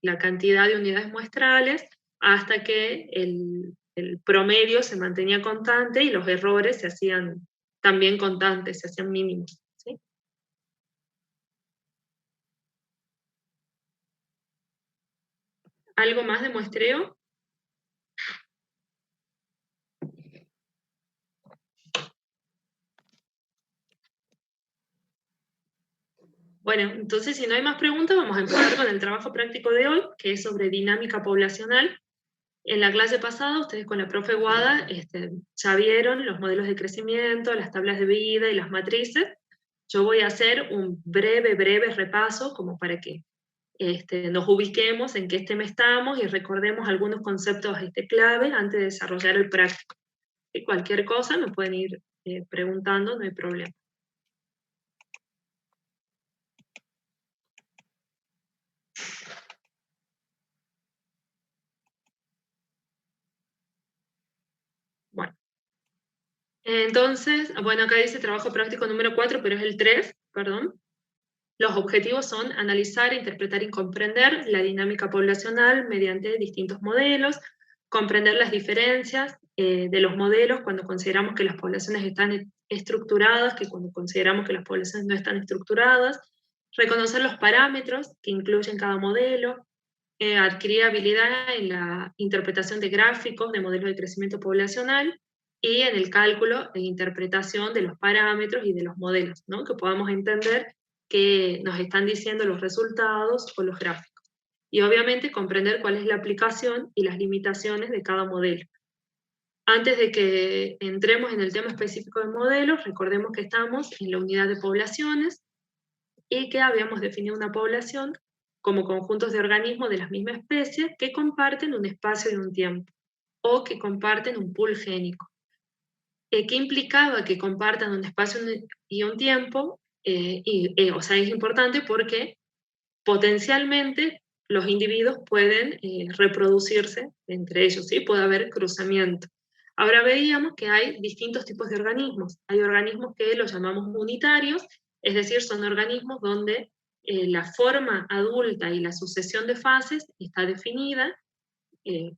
la cantidad de unidades muestrales hasta que el promedio se mantenía constante y los errores se hacían también constantes, se hacían mínimos, ¿sí? ¿Algo más de muestreo? Bueno, entonces si no hay más preguntas, vamos a empezar con el trabajo práctico de hoy, que es sobre dinámica poblacional. En la clase pasada, ustedes con la profe Guada ya vieron los modelos de crecimiento, las tablas de vida y las matrices. Yo voy a hacer un breve repaso como para que nos ubiquemos en qué tema estamos y recordemos algunos conceptos clave antes de desarrollar el práctico. Y cualquier cosa me pueden ir preguntando, no hay problema. Bueno, entonces, bueno, acá dice trabajo práctico número 4, pero es el 3, perdón. Los objetivos son analizar, interpretar y comprender la dinámica poblacional mediante distintos modelos, comprender las diferencias de los modelos cuando consideramos que las poblaciones están estructuradas, que cuando consideramos que las poblaciones no están estructuradas, reconocer los parámetros que incluyen cada modelo, adquirir habilidad en la interpretación de gráficos de modelos de crecimiento poblacional y en el cálculo e interpretación de los parámetros y de los modelos, ¿no? Que podamos entender qué nos están diciendo los resultados o los gráficos. Y obviamente comprender cuál es la aplicación y las limitaciones de cada modelo. Antes de que entremos en el tema específico de modelos, recordemos que estamos en la unidad de poblaciones y que habíamos definido una población como conjuntos de organismos de las mismas especies que comparten un espacio y un tiempo, o que comparten un pool génico. ¿Qué implicaba que compartan un espacio y un tiempo? O sea, es importante porque potencialmente los individuos pueden reproducirse entre ellos, ¿sí? Puede haber cruzamiento. Ahora veíamos que hay distintos tipos de organismos. Hay organismos que los llamamos unitarios, es decir, son organismos donde la forma adulta y la sucesión de fases está definida,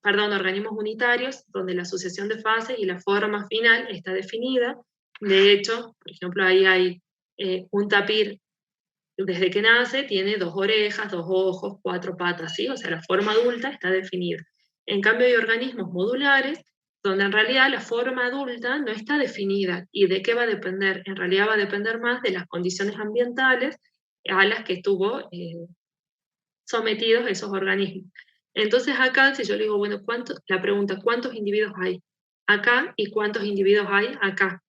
organismos unitarios, donde la sucesión de fases y la forma final está definida. De hecho, por ejemplo, ahí hay un tapir, desde que nace tiene 2 orejas, 2 ojos, 4 patas, ¿sí? O sea, la forma adulta está definida. En cambio, hay organismos modulares, donde en realidad la forma adulta no está definida. ¿Y de qué va a depender? En realidad va a depender más de las condiciones ambientales a las que estuvo sometidos esos organismos. Entonces acá, si yo le digo, bueno, la pregunta, ¿cuántos individuos hay acá y cuántos individuos hay acá?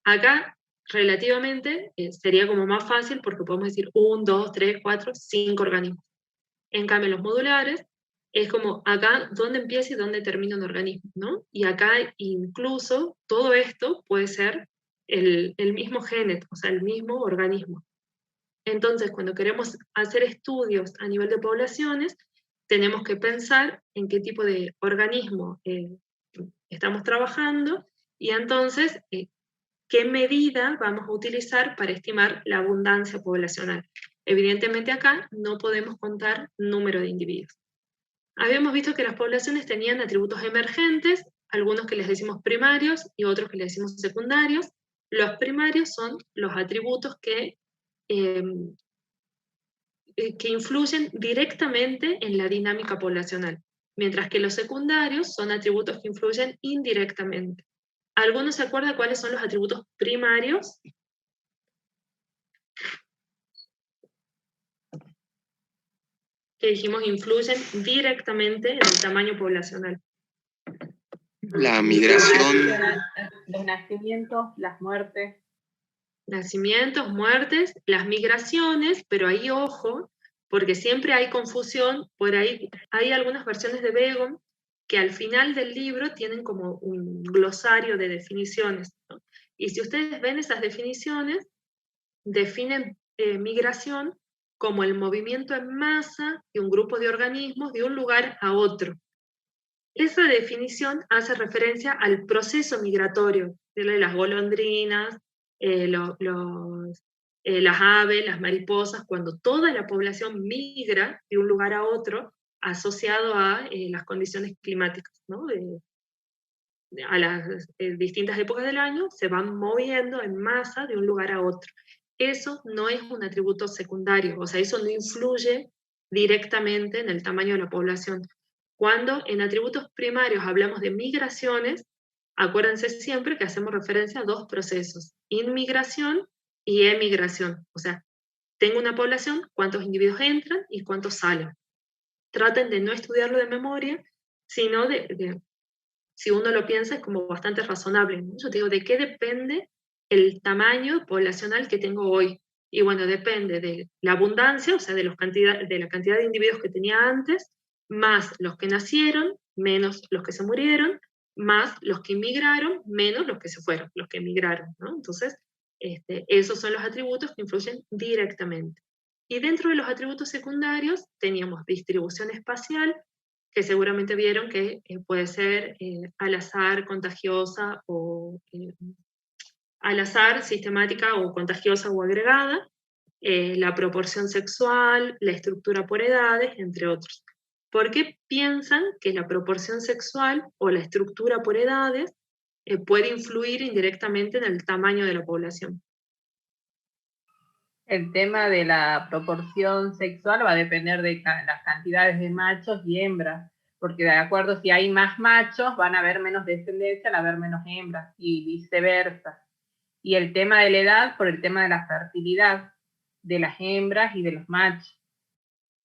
Acá, relativamente, sería como más fácil porque podemos decir 1, 2, 3, 4, 5 organismos. En cambio, los modulares, es como acá dónde empieza y dónde termina un organismo, ¿no? Y acá incluso todo esto puede ser el mismo género, o sea, el mismo organismo. Entonces, cuando queremos hacer estudios a nivel de poblaciones, tenemos que pensar en qué tipo de organismo estamos trabajando y entonces qué medida vamos a utilizar para estimar la abundancia poblacional. Evidentemente acá no podemos contar número de individuos. Habíamos visto que las poblaciones tenían atributos emergentes, algunos que les decimos primarios y otros que les decimos secundarios. Los primarios son los atributos eh, que influyen directamente en la dinámica poblacional, mientras que los secundarios son atributos que influyen indirectamente. ¿Alguno se acuerda cuáles son los atributos primarios? Que dijimos influyen directamente en el tamaño poblacional. La migración. Los nacimientos, las muertes. Nacimientos, muertes, las migraciones, pero ahí ojo, porque siempre hay confusión, por ahí hay algunas versiones de Begon que al final del libro tienen como un glosario de definiciones, ¿no? Y si ustedes ven esas definiciones, definen migración como el movimiento en masa de un grupo de organismos de un lugar a otro. Esa definición hace referencia al proceso migratorio de las golondrinas, los las aves, las mariposas, cuando toda la población migra de un lugar a otro asociado a las condiciones climáticas, ¿no? A las distintas épocas del año, se van moviendo en masa de un lugar a otro. Eso no es un atributo secundario, o sea, eso no influye directamente en el tamaño de la población. Cuando en atributos primarios hablamos de migraciones, acuérdense siempre que hacemos referencia a dos procesos, inmigración y emigración. O sea, tengo una población, cuántos individuos entran y cuántos salen. Traten de no estudiarlo de memoria, sino si uno lo piensa, es como bastante razonable, ¿no? Yo te digo, ¿de qué depende el tamaño poblacional que tengo hoy? Y bueno, depende de la abundancia, o sea, de la cantidad de individuos que tenía antes, más los que nacieron, menos los que se murieron, más los que inmigraron, menos los que se fueron, los que emigraron, ¿no? Entonces, esos son los atributos que influyen directamente. Y dentro de los atributos secundarios teníamos distribución espacial, que seguramente vieron que puede ser al azar, contagiosa o al azar, sistemática o contagiosa o agregada, la proporción sexual, la estructura por edades, entre otros. ¿Por qué piensan que la proporción sexual o la estructura por edades puede influir indirectamente en el tamaño de la población? El tema de la proporción sexual va a depender de las cantidades de machos y hembras, porque de acuerdo, si hay más machos, van a haber menos descendencia al haber menos hembras, y viceversa. Y el tema de la edad, por el tema de la fertilidad de las hembras y de los machos.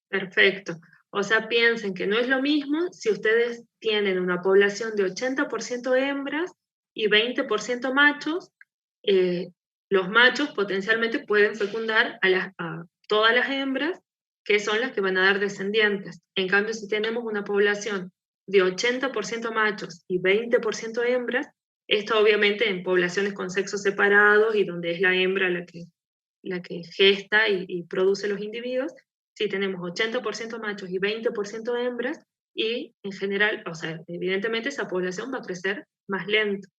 Perfecto. O sea, piensen que no es lo mismo si ustedes tienen una población de 80% hembras y 20% machos. Los machos potencialmente pueden fecundar a todas las hembras, que son las que van a dar descendientes. En cambio, si tenemos una población de 80% machos y 20% hembras, esto obviamente en poblaciones con sexos separados y donde es la hembra la que gesta y produce los individuos, si tenemos 80% machos y 20% hembras, y en general, o sea, evidentemente esa población va a crecer más lento.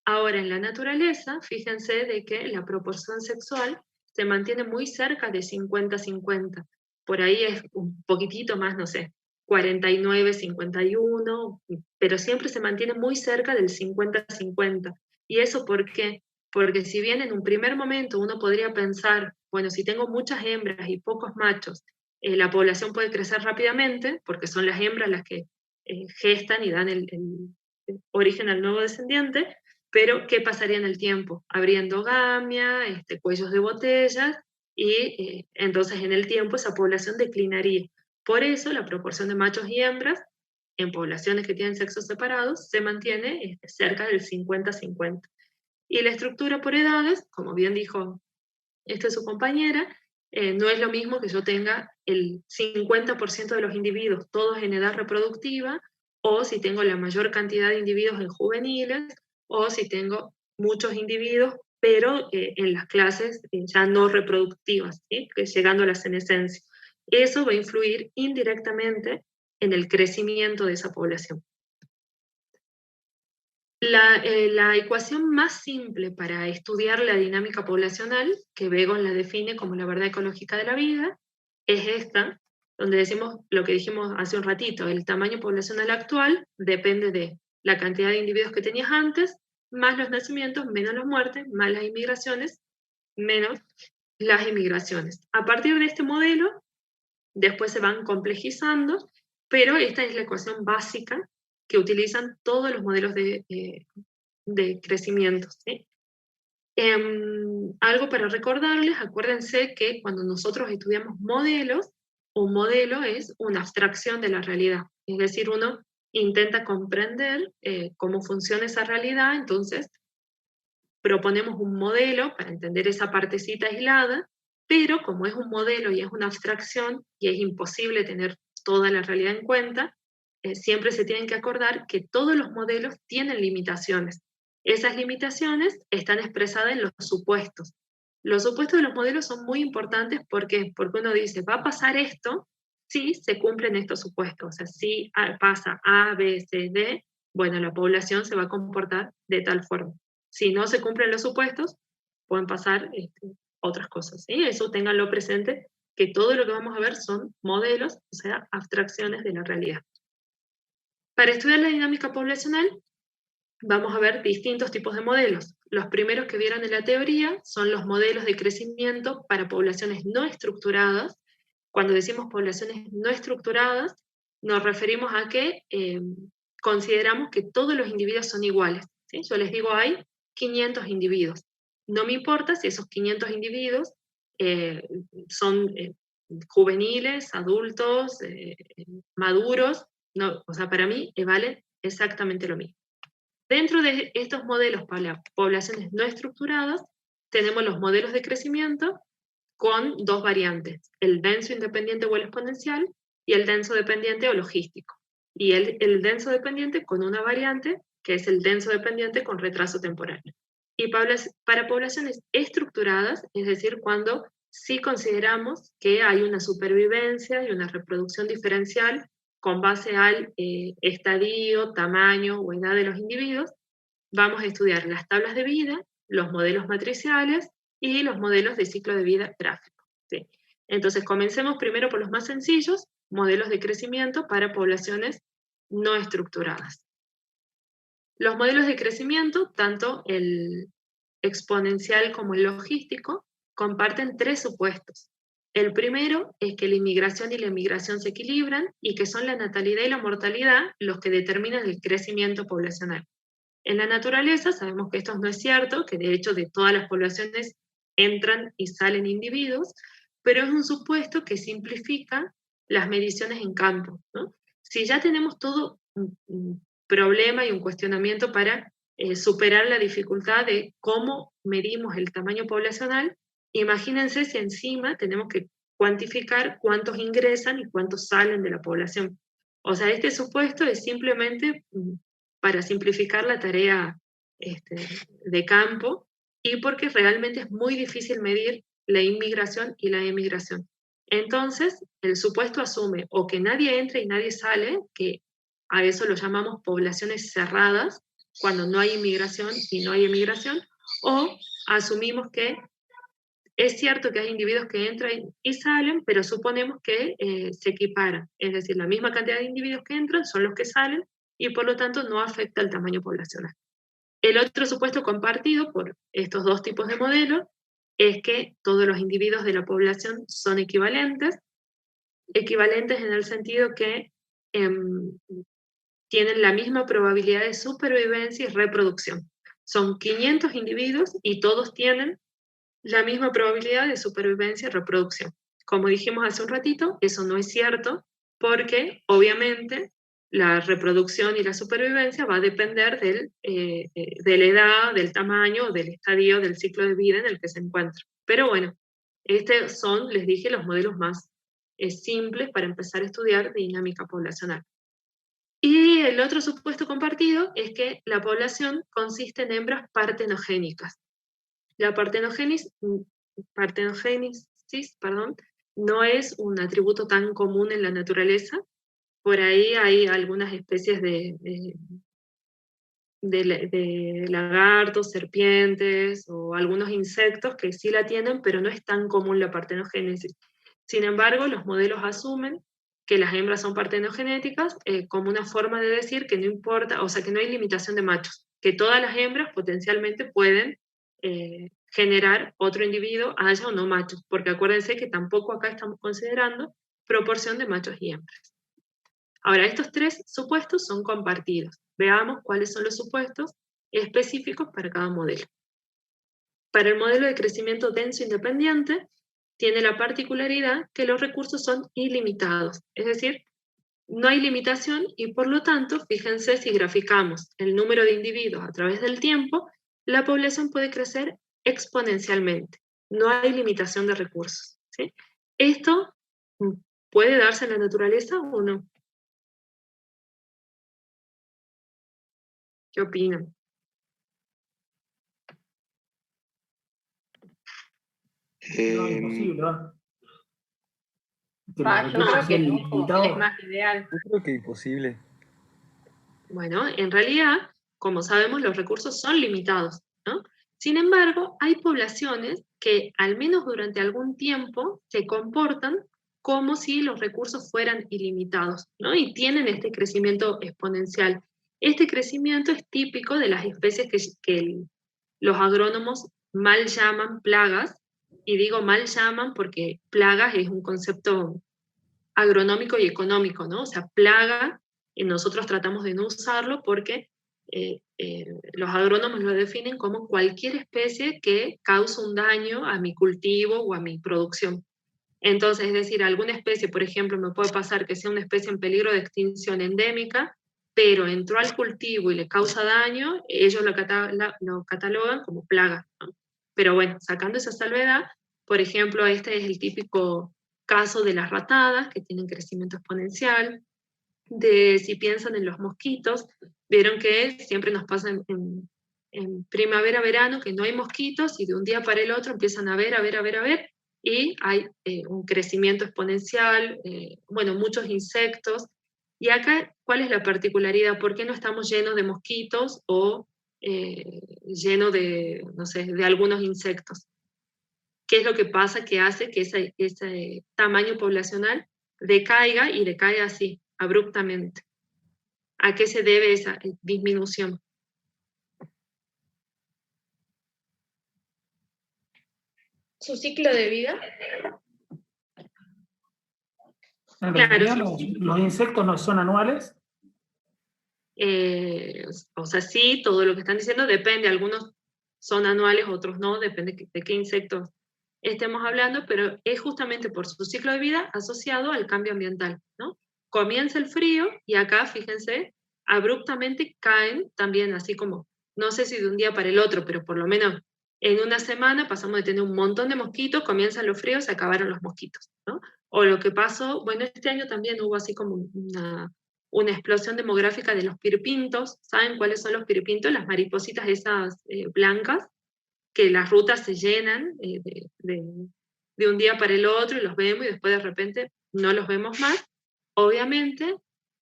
Ahora, en la naturaleza, fíjense de que la proporción sexual se mantiene muy cerca de 50-50. Por ahí es un poquitito más, no sé, 49-51, pero siempre se mantiene muy cerca del 50-50. ¿Y eso por qué? Porque si bien en un primer momento uno podría pensar, bueno, si tengo muchas hembras y pocos machos, la población puede crecer rápidamente, porque son las hembras las que gestan y dan el origen al nuevo descendiente, pero ¿qué pasaría en el tiempo? Habría endogamia, cuellos de botellas, y entonces en el tiempo esa población declinaría. Por eso la proporción de machos y hembras en poblaciones que tienen sexos separados se mantiene cerca del 50-50. Y la estructura por edades, como bien dijo su compañera, no es lo mismo que yo tenga el 50% de los individuos todos en edad reproductiva, o si tengo la mayor cantidad de individuos en juveniles, o si tengo muchos individuos, pero en las clases ya no reproductivas, ¿sí? Llegando a la senescencia. Eso va a influir indirectamente en el crecimiento de esa población. La ecuación más simple para estudiar la dinámica poblacional, que Begon la define como la verdad ecológica de la vida, es esta, donde decimos lo que dijimos hace un ratito: el tamaño poblacional actual depende de la cantidad de individuos que tenías antes, más los nacimientos, menos las muertes, más las inmigraciones, menos las emigraciones. A partir de este modelo, después se van complejizando, pero esta es la ecuación básica que utilizan todos los modelos de crecimiento, ¿sí? Algo para recordarles: acuérdense que cuando nosotros estudiamos modelos, un modelo es una abstracción de la realidad, es decir, uno intenta comprender cómo funciona esa realidad, entonces proponemos un modelo para entender esa partecita aislada, pero como es un modelo y es una abstracción y es imposible tener toda la realidad en cuenta, siempre se tienen que acordar que todos los modelos tienen limitaciones. Esas limitaciones están expresadas en los supuestos. Los supuestos de los modelos son muy importantes. ¿Por qué? Porque uno dice, va a pasar esto si se cumplen estos supuestos. O sea, si pasa A, B, C, D, bueno, la población se va a comportar de tal forma. Si no se cumplen los supuestos, pueden pasar otras cosas, ¿sí? Eso ténganlo presente, que todo lo que vamos a ver son modelos, o sea, abstracciones de la realidad. Para estudiar la dinámica poblacional, vamos a ver distintos tipos de modelos. Los primeros que vieron en la teoría son los modelos de crecimiento para poblaciones no estructuradas. Cuando decimos poblaciones no estructuradas, nos referimos a que consideramos que todos los individuos son iguales, ¿sí? Yo les digo, hay 500 individuos. No me importa si esos 500 individuos son juveniles, adultos, maduros, no, o sea, para mí valen exactamente lo mismo. Dentro de estos modelos para poblaciones no estructuradas, tenemos los modelos de crecimiento con dos variantes, el denso independiente o el exponencial, y el denso dependiente o logístico. Y el denso dependiente con una variante, que es el denso dependiente con retraso temporal. Y para poblaciones estructuradas, es decir, cuando sí consideramos que hay una supervivencia y una reproducción diferencial con base al estadio, tamaño o edad de los individuos, vamos a estudiar las tablas de vida, los modelos matriciales y los modelos de ciclo de vida gráfico, ¿sí? Entonces, comencemos primero por los más sencillos, modelos de crecimiento para poblaciones no estructuradas. Los modelos de crecimiento, tanto el exponencial como el logístico, comparten tres supuestos. El primero es que la inmigración y la emigración se equilibran y que son la natalidad y la mortalidad los que determinan el crecimiento poblacional. En la naturaleza sabemos que esto no es cierto, que de hecho de todas las poblaciones entran y salen individuos, pero es un supuesto que simplifica las mediciones en campo, ¿no? Si ya tenemos todo un problema y un cuestionamiento para superar la dificultad de cómo medimos el tamaño poblacional, imagínense si encima tenemos que cuantificar cuántos ingresan y cuántos salen de la población. O sea, este supuesto es simplemente para simplificar la tarea de campo y porque realmente es muy difícil medir la inmigración y la emigración. Entonces, el supuesto asume o que nadie entra y nadie sale, que a eso lo llamamos poblaciones cerradas, cuando no hay inmigración y no hay emigración, o asumimos que es cierto que hay individuos que entran y salen, pero suponemos que se equiparan, es decir, la misma cantidad de individuos que entran son los que salen y por lo tanto no afecta el tamaño poblacional. El otro supuesto compartido por estos dos tipos de modelos es que todos los individuos de la población son equivalentes en el sentido que tienen la misma probabilidad de supervivencia y reproducción. Son 500 individuos y todos tienen la misma probabilidad de supervivencia y reproducción. Como dijimos hace un ratito, eso no es cierto porque obviamente la reproducción y la supervivencia va a depender de la edad, del tamaño, del estadio, del ciclo de vida en el que se encuentra. Pero bueno, estos son, les dije, los modelos más simples para empezar a estudiar dinámica poblacional. Y el otro supuesto compartido es que la población consiste en hembras partenogénicas. La partenogénesis, no es un atributo tan común en la naturaleza. Por ahí hay algunas especies de lagartos, serpientes o algunos insectos que sí la tienen, pero no es tan común la partenogénesis. Sin embargo, los modelos asumen que las hembras son partenogenéticas como una forma de decir que no importa, o sea, que no hay limitación de machos, que todas las hembras potencialmente pueden generar otro individuo, haya o no machos, porque acuérdense que tampoco acá estamos considerando proporción de machos y hembras. Ahora, estos tres supuestos son compartidos. Veamos cuáles son los supuestos específicos para cada modelo. Para el modelo de crecimiento denso independiente, tiene la particularidad que los recursos son ilimitados, es decir, no hay limitación y por lo tanto, fíjense si graficamos el número de individuos a través del tiempo, la población puede crecer exponencialmente. No hay limitación de recursos, ¿sí? ¿Esto puede darse en la naturaleza o no? ¿Qué opinan? No, imposible, ¿no? Yo creo que no, es más ideal. Yo creo que imposible. Bueno, en realidad, como sabemos, los recursos son limitados, ¿no? Sin embargo, hay poblaciones que al menos durante algún tiempo se comportan como si los recursos fueran ilimitados, ¿no? Y tienen este crecimiento exponencial. Este crecimiento es típico de las especies que los agrónomos mal llaman plagas, y digo mal llaman porque plagas es un concepto agronómico y económico, ¿no? O sea, plaga, nosotros tratamos de no usarlo porque los agrónomos lo definen como cualquier especie que causa un daño a mi cultivo o a mi producción. Entonces, es decir, alguna especie, por ejemplo, me puede pasar que sea una especie en peligro de extinción endémica, pero entró al cultivo y le causa daño, ellos lo catalogan como plaga, ¿no? Pero bueno, sacando esa salvedad, por ejemplo, este es el típico caso de las ratadas, que tienen crecimiento exponencial, de si piensan en los mosquitos, vieron que siempre nos pasa en primavera, verano, que no hay mosquitos y de un día para el otro empiezan a ver, y hay un crecimiento exponencial, bueno, muchos insectos. Y acá, ¿cuál es la particularidad? ¿Por qué no estamos llenos de mosquitos o llenos de, no sé, de algunos insectos? ¿Qué es lo que pasa que hace que ese tamaño poblacional decaiga y decaiga así, abruptamente? ¿A qué se debe esa disminución? ¿Su ciclo de vida? En Claro, realidad los insectos no son anuales. O sea, sí, todo lo que están diciendo depende, algunos son anuales, otros no, depende de qué insectos estemos hablando, pero es justamente por su ciclo de vida asociado al cambio ambiental, ¿no? Comienza el frío y acá, fíjense, abruptamente caen también, así como, no sé si de un día para el otro, pero por lo menos en una semana pasamos de tener un montón de mosquitos, comienzan los fríos, se acabaron los mosquitos, ¿no? O lo que pasó, bueno, este año también hubo así como una explosión demográfica de los pirpintos. ¿Saben cuáles son los pirpintos? Las maripositas esas blancas, que las rutas se llenan de un día para el otro y los vemos y después de repente no los vemos más. Obviamente,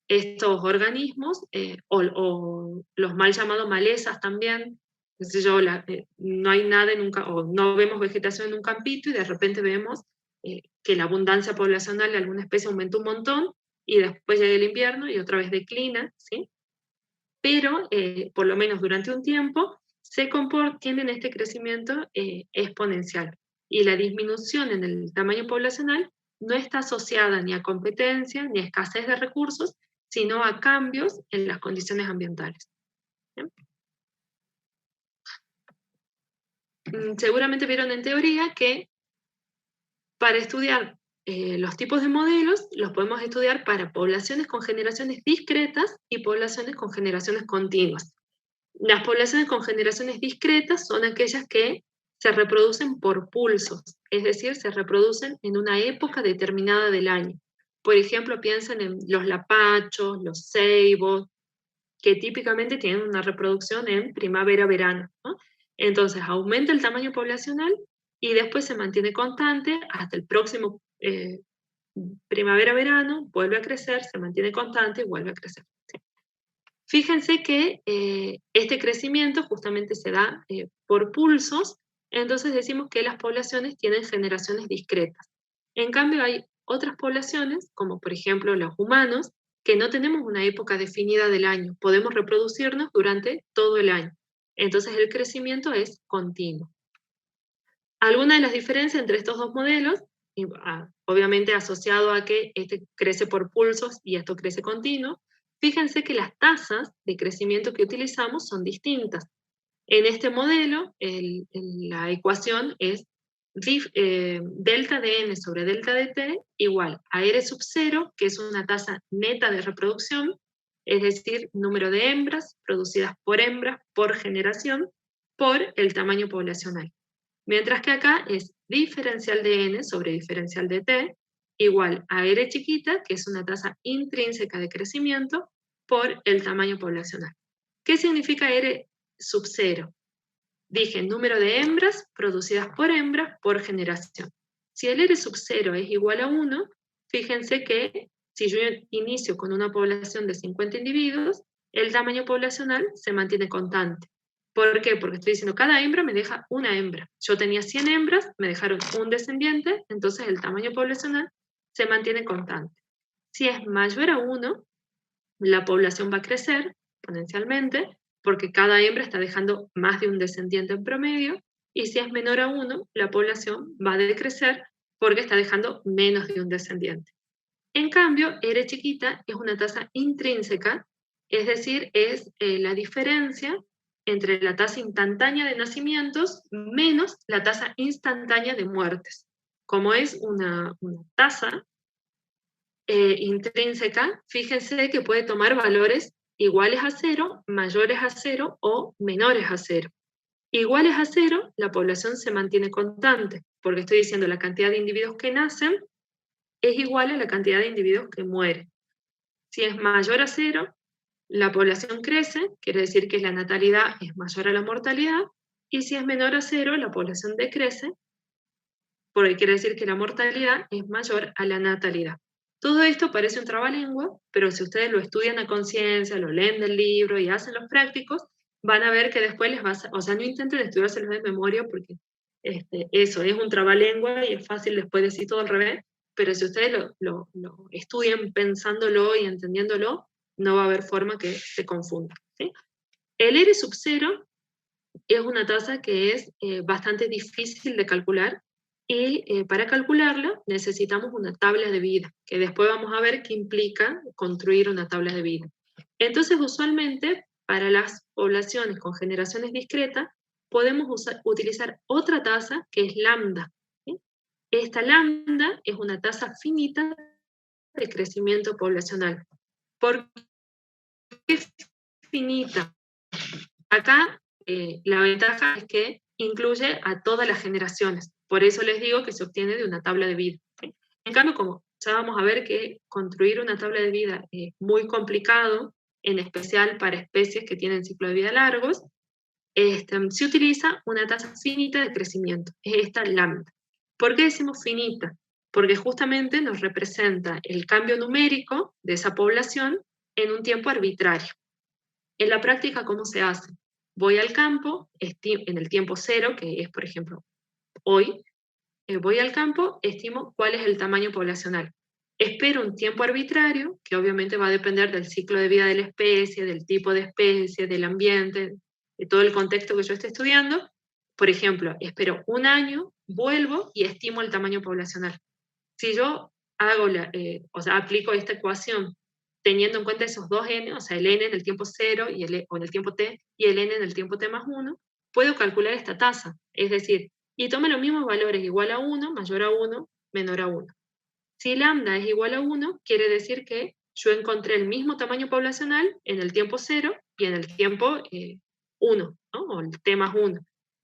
estos organismos, o los mal llamados malezas también, qué sé yo, no hay nada o no vemos vegetación en un campito y de repente vemos que la abundancia poblacional de alguna especie aumentó un montón y después llega el invierno y otra vez declina, ¿sí? Pero por lo menos durante un tiempo tienen este crecimiento exponencial. Y la disminución en el tamaño poblacional no está asociada ni a competencia ni a escasez de recursos, sino a cambios en las condiciones ambientales. ¿Bien? Seguramente vieron en teoría que para estudiar los tipos de modelos, los podemos estudiar para poblaciones con generaciones discretas y poblaciones con generaciones continuas. Las poblaciones con generaciones discretas son aquellas que se reproducen por pulsos, es decir, se reproducen en una época determinada del año. Por ejemplo, piensen en los lapachos, los ceibos, que típicamente tienen una reproducción en primavera-verano, ¿no? Entonces aumenta el tamaño poblacional y después se mantiene constante hasta el próximo primavera-verano, vuelve a crecer, se mantiene constante y vuelve a crecer. ¿Sí? Fíjense que este crecimiento justamente se da por pulsos, entonces decimos que las poblaciones tienen generaciones discretas. En cambio hay otras poblaciones, como por ejemplo los humanos, que no tenemos una época definida del año, podemos reproducirnos durante todo el año. Entonces el crecimiento es continuo. Alguna de las diferencias entre estos dos modelos, obviamente asociado a que este crece por pulsos y esto crece continuo, fíjense que las tasas de crecimiento que utilizamos son distintas. En este modelo, la ecuación es delta de n sobre delta de t igual a R sub 0, que es una tasa neta de reproducción, es decir, número de hembras producidas por hembras por generación, por el tamaño poblacional. Mientras que acá es diferencial de n sobre diferencial de t igual a R chiquita, que es una tasa intrínseca de crecimiento, por el tamaño poblacional. ¿Qué significa R sub 0? Dije número de hembras producidas por hembras por generación. Si el R sub 0 es igual a 1, fíjense que si yo inicio con una población de 50 individuos, el tamaño poblacional se mantiene constante. ¿Por qué? Porque estoy diciendo, cada hembra me deja una hembra. Yo tenía 100 hembras, me dejaron un descendiente, entonces el tamaño poblacional se mantiene constante. Si es mayor a 1, la población va a crecer exponencialmente, porque cada hembra está dejando más de un descendiente en promedio, y si es menor a 1, la población va a decrecer porque está dejando menos de un descendiente. En cambio, R chiquita es una tasa intrínseca, es decir, es la diferencia entre la tasa instantánea de nacimientos menos la tasa instantánea de muertes. Como es una tasa intrínseca, fíjense que puede tomar valores iguales a 0, mayores a 0 o menores a 0. Iguales a 0, la población se mantiene constante, porque estoy diciendo la cantidad de individuos que nacen es igual a la cantidad de individuos que mueren. Si es mayor a 0, la población crece, quiere decir que la natalidad es mayor a la mortalidad, y si es menor a 0, la población decrece, porque quiere decir que la mortalidad es mayor a la natalidad. Todo esto parece un trabalengua, pero si ustedes lo estudian a conciencia, lo leen del libro y hacen los prácticos, van a ver que después les va a... O sea, no intenten estudiárselos de memoria porque eso es un trabalengua y es fácil después decir todo al revés, pero si ustedes lo estudian pensándolo y entendiéndolo, no va a haber forma que se confunda, ¿sí? El R sub 0 es una tasa que es bastante difícil de calcular, y para calcularla necesitamos una tabla de vida, que después vamos a ver qué implica construir una tabla de vida. Entonces, usualmente, para las poblaciones con generaciones discretas, podemos utilizar otra tasa que es lambda, ¿sí? Esta lambda es una tasa finita de crecimiento poblacional. ¿Por qué finita? Acá la ventaja es que incluye a todas las generaciones. Por eso les digo que se obtiene de una tabla de vida, ¿sí? En cambio, como ya vamos a ver que construir una tabla de vida es muy complicado, en especial para especies que tienen ciclos de vida largos, se utiliza una tasa finita de crecimiento, es esta lambda. ¿Por qué decimos finita? Porque justamente nos representa el cambio numérico de esa población en un tiempo arbitrario. En la práctica, ¿cómo se hace? Voy al campo, en el tiempo 0, que es, por ejemplo, hoy, voy al campo, estimo cuál es el tamaño poblacional. Espero un tiempo arbitrario, que obviamente va a depender del ciclo de vida de la especie, del tipo de especie, del ambiente, de todo el contexto que yo esté estudiando. Por ejemplo, espero un año, vuelvo y estimo el tamaño poblacional. Si yo hago aplico esta ecuación teniendo en cuenta esos dos n, o sea, el n en el tiempo 0 o en el tiempo t, y el n en el tiempo t más 1, puedo calcular esta tasa. Es decir, y toma los mismos valores, igual a 1, mayor a 1, menor a 1. Si lambda es igual a 1, quiere decir que yo encontré el mismo tamaño poblacional en el tiempo 0 y en el tiempo 1, ¿no? O el t más 1.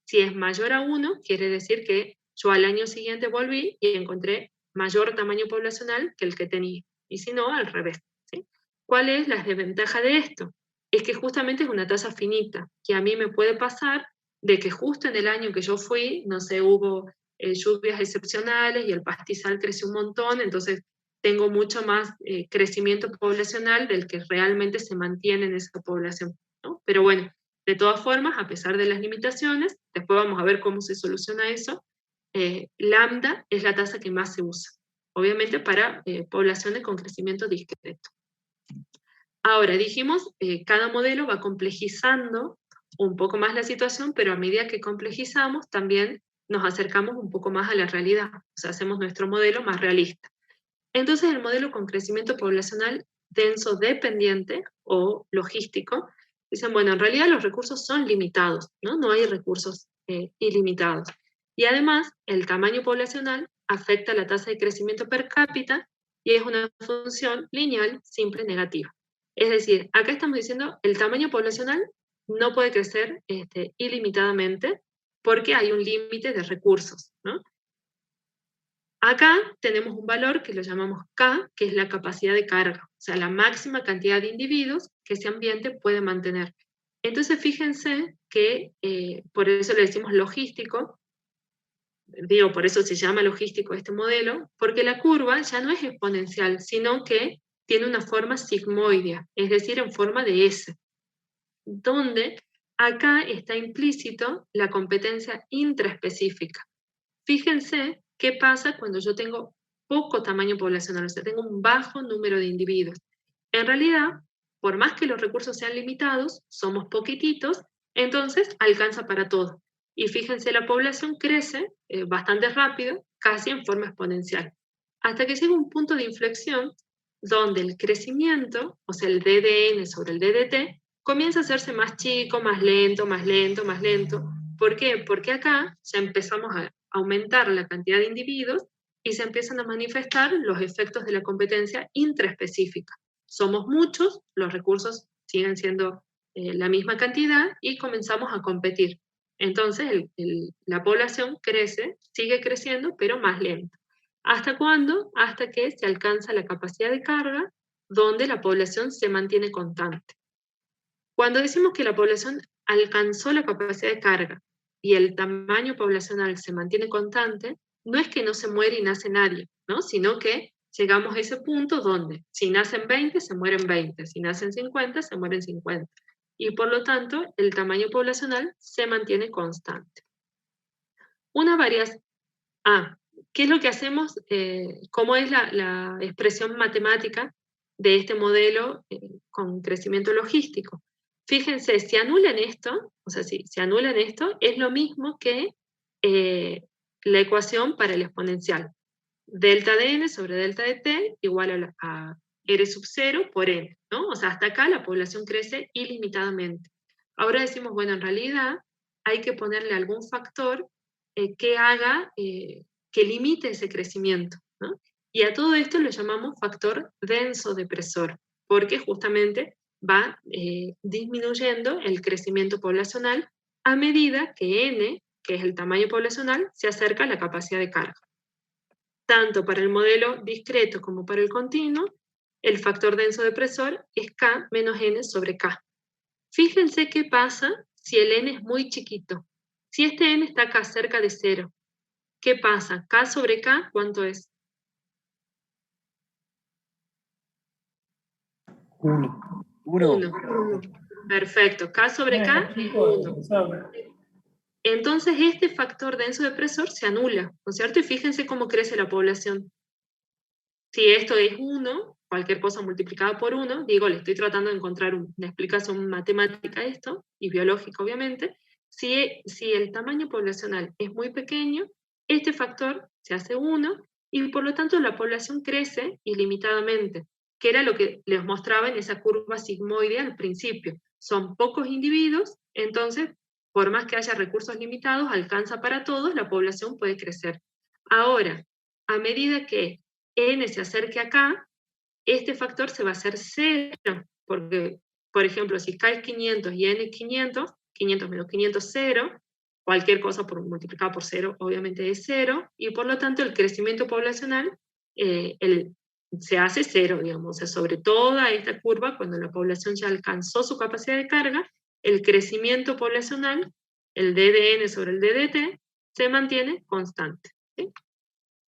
Si es mayor a 1, quiere decir que yo al año siguiente volví y encontré mayor tamaño poblacional que el que tenía. Y si no, al revés, ¿sí? ¿Cuál es la desventaja de esto? Es que justamente es una tasa finita, que a mí me puede pasar de que justo en el año que yo fui, no sé, hubo lluvias excepcionales y el pastizal creció un montón, entonces tengo mucho más crecimiento poblacional del que realmente se mantiene en esa población, ¿no? Pero bueno, de todas formas, a pesar de las limitaciones, después vamos a ver cómo se soluciona eso, lambda es la tasa que más se usa, obviamente para poblaciones con crecimiento discreto. Ahora, dijimos, cada modelo va complejizando un poco más la situación, pero a medida que complejizamos también nos acercamos un poco más a la realidad, o sea, hacemos nuestro modelo más realista. Entonces, el modelo con crecimiento poblacional denso dependiente o logístico, dicen, bueno, en realidad los recursos son limitados, ¿no? No hay recursos ilimitados. Y además, el tamaño poblacional afecta la tasa de crecimiento per cápita y es una función lineal simple negativa. Es decir, acá estamos diciendo el tamaño poblacional no puede crecer ilimitadamente porque hay un límite de recursos, ¿no? Acá tenemos un valor que lo llamamos K, que es la capacidad de carga, o sea, la máxima cantidad de individuos que ese ambiente puede mantener. Entonces, fíjense que por eso le decimos logístico, digo, por eso se llama logístico este modelo, porque la curva ya no es exponencial, sino que tiene una forma sigmoidea, es decir, en forma de S, donde acá está implícito la competencia intraespecífica. Fíjense qué pasa cuando yo tengo poco tamaño poblacional, o sea, tengo un bajo número de individuos. En realidad, por más que los recursos sean limitados, somos poquititos, entonces alcanza para todo. Y fíjense, la población crece bastante rápido, casi en forma exponencial, hasta que llega un punto de inflexión donde el crecimiento, o sea, el DDN sobre el DDT, comienza a hacerse más chico, más lento, más lento, más lento. ¿Por qué? Porque acá ya empezamos a aumentar la cantidad de individuos y se empiezan a manifestar los efectos de la competencia intraespecífica. Somos muchos, los recursos siguen siendo la misma cantidad y comenzamos a competir. Entonces la población crece, sigue creciendo, pero más lento. ¿Hasta cuándo? Hasta que se alcanza la capacidad de carga, donde la población se mantiene constante. Cuando decimos que la población alcanzó la capacidad de carga y el tamaño poblacional se mantiene constante, no es que no se muere y nace nadie, ¿no? Sino que llegamos a ese punto donde si nacen 20, se mueren 20, si nacen 50, se mueren 50. Y por lo tanto, el tamaño poblacional se mantiene constante. Una variación... ¿qué es lo que hacemos? ¿Cómo es la expresión matemática de este modelo con crecimiento logístico? Fíjense, si anulan esto, o sea, si anulan esto, es lo mismo que la ecuación para el exponencial. Delta de n sobre delta de t igual a r sub 0 por n, ¿no? O sea, hasta acá la población crece ilimitadamente. Ahora decimos, bueno, en realidad hay que ponerle algún factor que haga, que limite ese crecimiento, ¿no? Y a todo esto lo llamamos factor denso depresor, porque justamente va disminuyendo el crecimiento poblacional a medida que n, que es el tamaño poblacional, se acerca a la capacidad de carga. Tanto para el modelo discreto como para el continuo, el factor denso depresor es K menos N sobre K. Fíjense qué pasa si el N es muy chiquito. Si este N está acá cerca de 0, ¿qué pasa? K sobre K, ¿cuánto es? 1. 1. Perfecto. K sobre K es 1. Entonces este factor denso depresor se anula, ¿no es cierto? Y fíjense cómo crece la población. Si esto es 1, cualquier cosa multiplicada por 1, digo, le estoy tratando de encontrar una explicación matemática a esto, y biológica obviamente. Si el tamaño poblacional es muy pequeño, este factor se hace 1, y por lo tanto la población crece ilimitadamente, que era lo que les mostraba en esa curva sigmoide al principio. Son pocos individuos, entonces, por más que haya recursos limitados, alcanza para todos, la población puede crecer. Ahora, a medida que n se acerque acá, este factor se va a hacer 0, porque, por ejemplo, si k es 500 y n es 500, 500 menos 500 0, cualquier cosa multiplicada por 0 obviamente es 0, y por lo tanto el crecimiento poblacional se hace 0, digamos, o sea, sobre toda esta curva, cuando la población ya alcanzó su capacidad de carga, el crecimiento poblacional, el DDN sobre el DDT, se mantiene constante, ¿sí?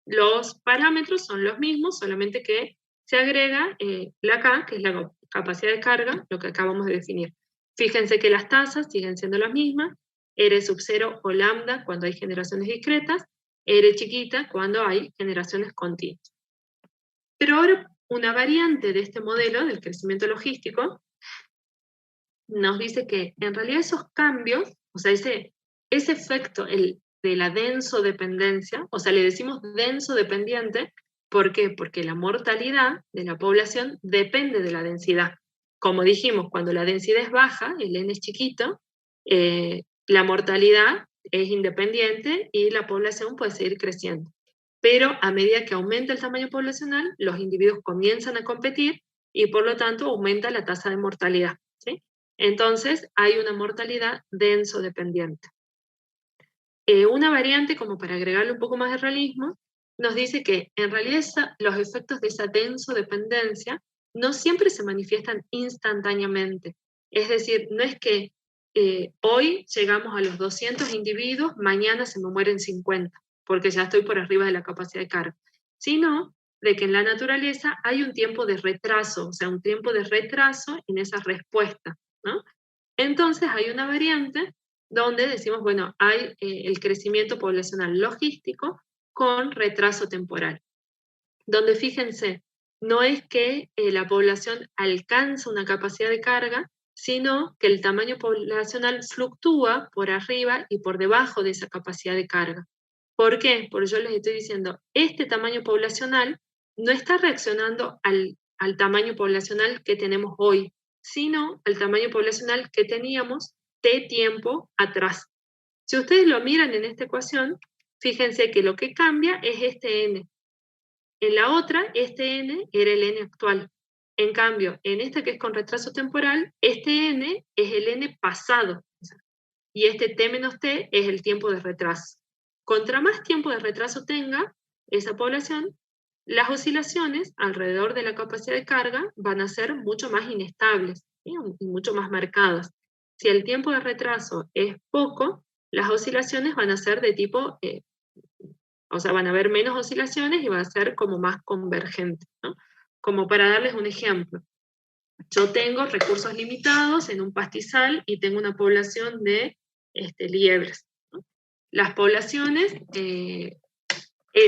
Los parámetros son los mismos, solamente que se agrega la K, que es la capacidad de carga, lo que acabamos de definir. Fíjense que las tasas siguen siendo las mismas, R sub 0 o lambda cuando hay generaciones discretas, R chiquita cuando hay generaciones continuas. Pero ahora una variante de este modelo del crecimiento logístico nos dice que en realidad esos cambios, o sea, ese efecto de la denso-dependencia, o sea, le decimos denso-dependiente, ¿por qué? Porque la mortalidad de la población depende de la densidad. Como dijimos, cuando la densidad es baja, el n es chiquito, la mortalidad es independiente y la población puede seguir creciendo. Pero a medida que aumenta el tamaño poblacional, los individuos comienzan a competir y por lo tanto aumenta la tasa de mortalidad, ¿sí? Entonces hay una mortalidad denso-dependiente. Una variante, como para agregarle un poco más de realismo, nos dice que en realidad los efectos de esa denso-dependencia no siempre se manifiestan instantáneamente. Es decir, no es que hoy llegamos a los 200 individuos, mañana se me mueren 50, porque ya estoy por arriba de la capacidad de carga, sino de que en la naturaleza hay un tiempo de retraso, o sea, un tiempo de retraso en esa respuesta, ¿no? Entonces hay una variante donde decimos, bueno, hay el crecimiento poblacional logístico con retraso temporal. Donde fíjense, no es que la población alcanza una capacidad de carga, sino que el tamaño poblacional fluctúa por arriba y por debajo de esa capacidad de carga. ¿Por qué? Porque yo les estoy diciendo, este tamaño poblacional no está reaccionando al tamaño poblacional que tenemos hoy, sino al tamaño poblacional que teníamos de tiempo atrás. Si ustedes lo miran en esta ecuación, fíjense que lo que cambia es este n. En la otra, este n era el n actual. En cambio, en esta que es con retraso temporal, este n es el n pasado. Y este t menos t es el tiempo de retraso. Contra más tiempo de retraso tenga esa población, las oscilaciones alrededor de la capacidad de carga van a ser mucho más inestables, ¿sí? Y mucho más marcadas. Si el tiempo de retraso es poco, las oscilaciones van a ser de tipo, o sea, van a haber menos oscilaciones y va a ser como más convergente, ¿no? Como para darles un ejemplo. Yo tengo recursos limitados en un pastizal y tengo una población de liebres, ¿no? Las poblaciones,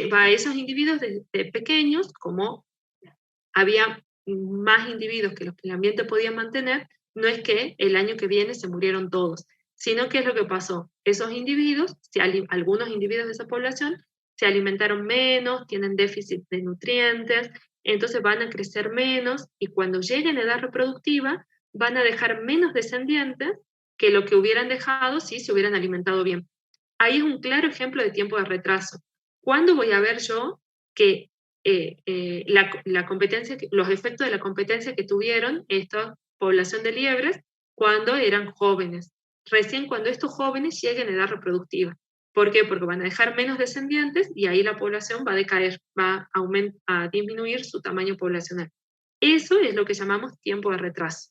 para esos individuos de pequeños, como había más individuos que los que el ambiente podía mantener, no es que el año que viene se murieron todos, sino que es lo que pasó. Esos individuos, algunos individuos de esa población, se alimentaron menos, tienen déficit de nutrientes, entonces van a crecer menos y cuando lleguen a edad reproductiva van a dejar menos descendientes que lo que hubieran dejado si se hubieran alimentado bien. Ahí es un claro ejemplo de tiempo de retraso. ¿Cuándo voy a ver yo que la competencia, los efectos de la competencia que tuvieron esta población de liebres cuando eran jóvenes? Recién cuando estos jóvenes lleguen a edad reproductiva. ¿Por qué? Porque van a dejar menos descendientes y ahí la población va a decaer, va a disminuir su tamaño poblacional. Eso es lo que llamamos tiempo de retraso.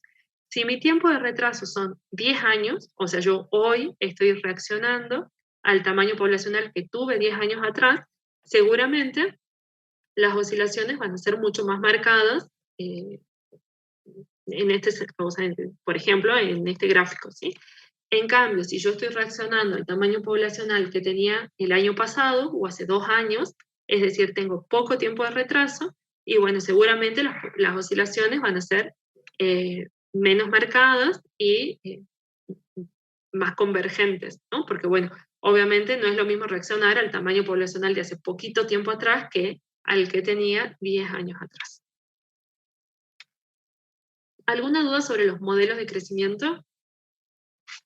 Si mi tiempo de retraso son 10 años, o sea, yo hoy estoy reaccionando al tamaño poblacional que tuve 10 años atrás, seguramente las oscilaciones van a ser mucho más marcadas o sea, por ejemplo, en este gráfico, ¿sí? En cambio, si yo estoy reaccionando al tamaño poblacional que tenía el año pasado o hace 2 años, es decir, tengo poco tiempo de retraso, y bueno, seguramente las oscilaciones van a ser menos marcadas y más convergentes, ¿no? Porque bueno, obviamente no es lo mismo reaccionar al tamaño poblacional de hace poquito tiempo atrás que al que tenía 10 años atrás. ¿Alguna duda sobre los modelos de crecimiento?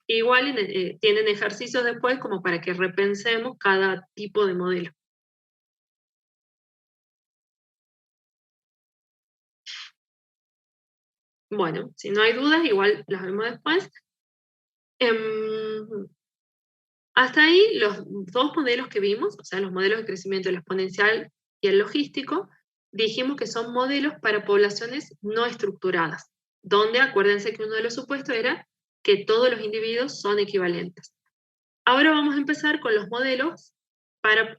Igual tienen ejercicios después como para que repensemos cada tipo de modelo. Bueno, si no hay dudas, igual las vemos después. Hasta ahí los dos modelos que vimos, o sea, los modelos de crecimiento, el exponencial y el logístico, dijimos que son modelos para poblaciones no estructuradas, donde acuérdense que uno de los supuestos era que todos los individuos son equivalentes. Ahora vamos a empezar con los modelos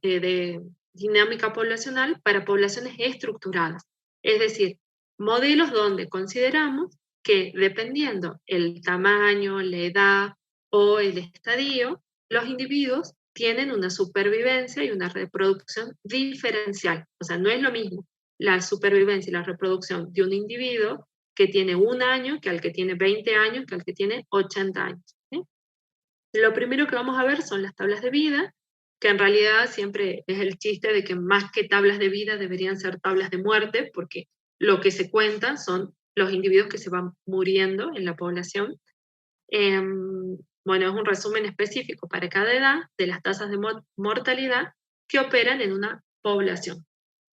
de dinámica poblacional para poblaciones estructuradas, es decir, modelos donde consideramos que dependiendo el tamaño, la edad o el estadio, los individuos tienen una supervivencia y una reproducción diferencial. O sea, no es lo mismo la supervivencia y la reproducción de un individuo que tiene 1 año que al que tiene 20 años, que al que tiene 80 años. ¿Sí? Lo primero que vamos a ver son las tablas de vida, que en realidad siempre es el chiste de que más que tablas de vida deberían ser tablas de muerte, porque lo que se cuenta son los individuos que se van muriendo en la población. Bueno, es un resumen específico para cada edad de las tasas de mortalidad que operan en una población.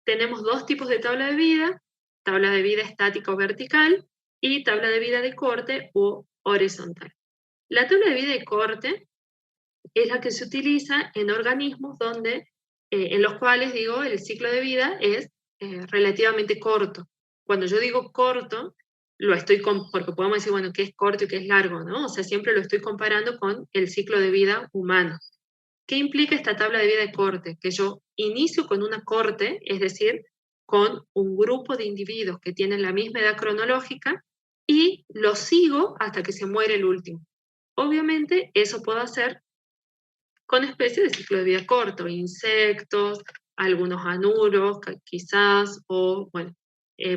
Tenemos 2 tipos de tabla de vida estática o vertical, y tabla de vida de corte o horizontal. La tabla de vida de corte es la que se utiliza en organismos en los cuales, el ciclo de vida es relativamente corto. Cuando yo digo corto, porque podemos decir, bueno, qué es corto y qué es largo, ¿no? O sea, siempre lo estoy comparando con el ciclo de vida humano. ¿Qué implica esta tabla de vida de corte? Que yo inicio con una corte, es decir, con un grupo de individuos que tienen la misma edad cronológica, y lo sigo hasta que se muere el último. Obviamente eso puedo hacer con especies de ciclo de vida corto, insectos, algunos anuros quizás, o bueno,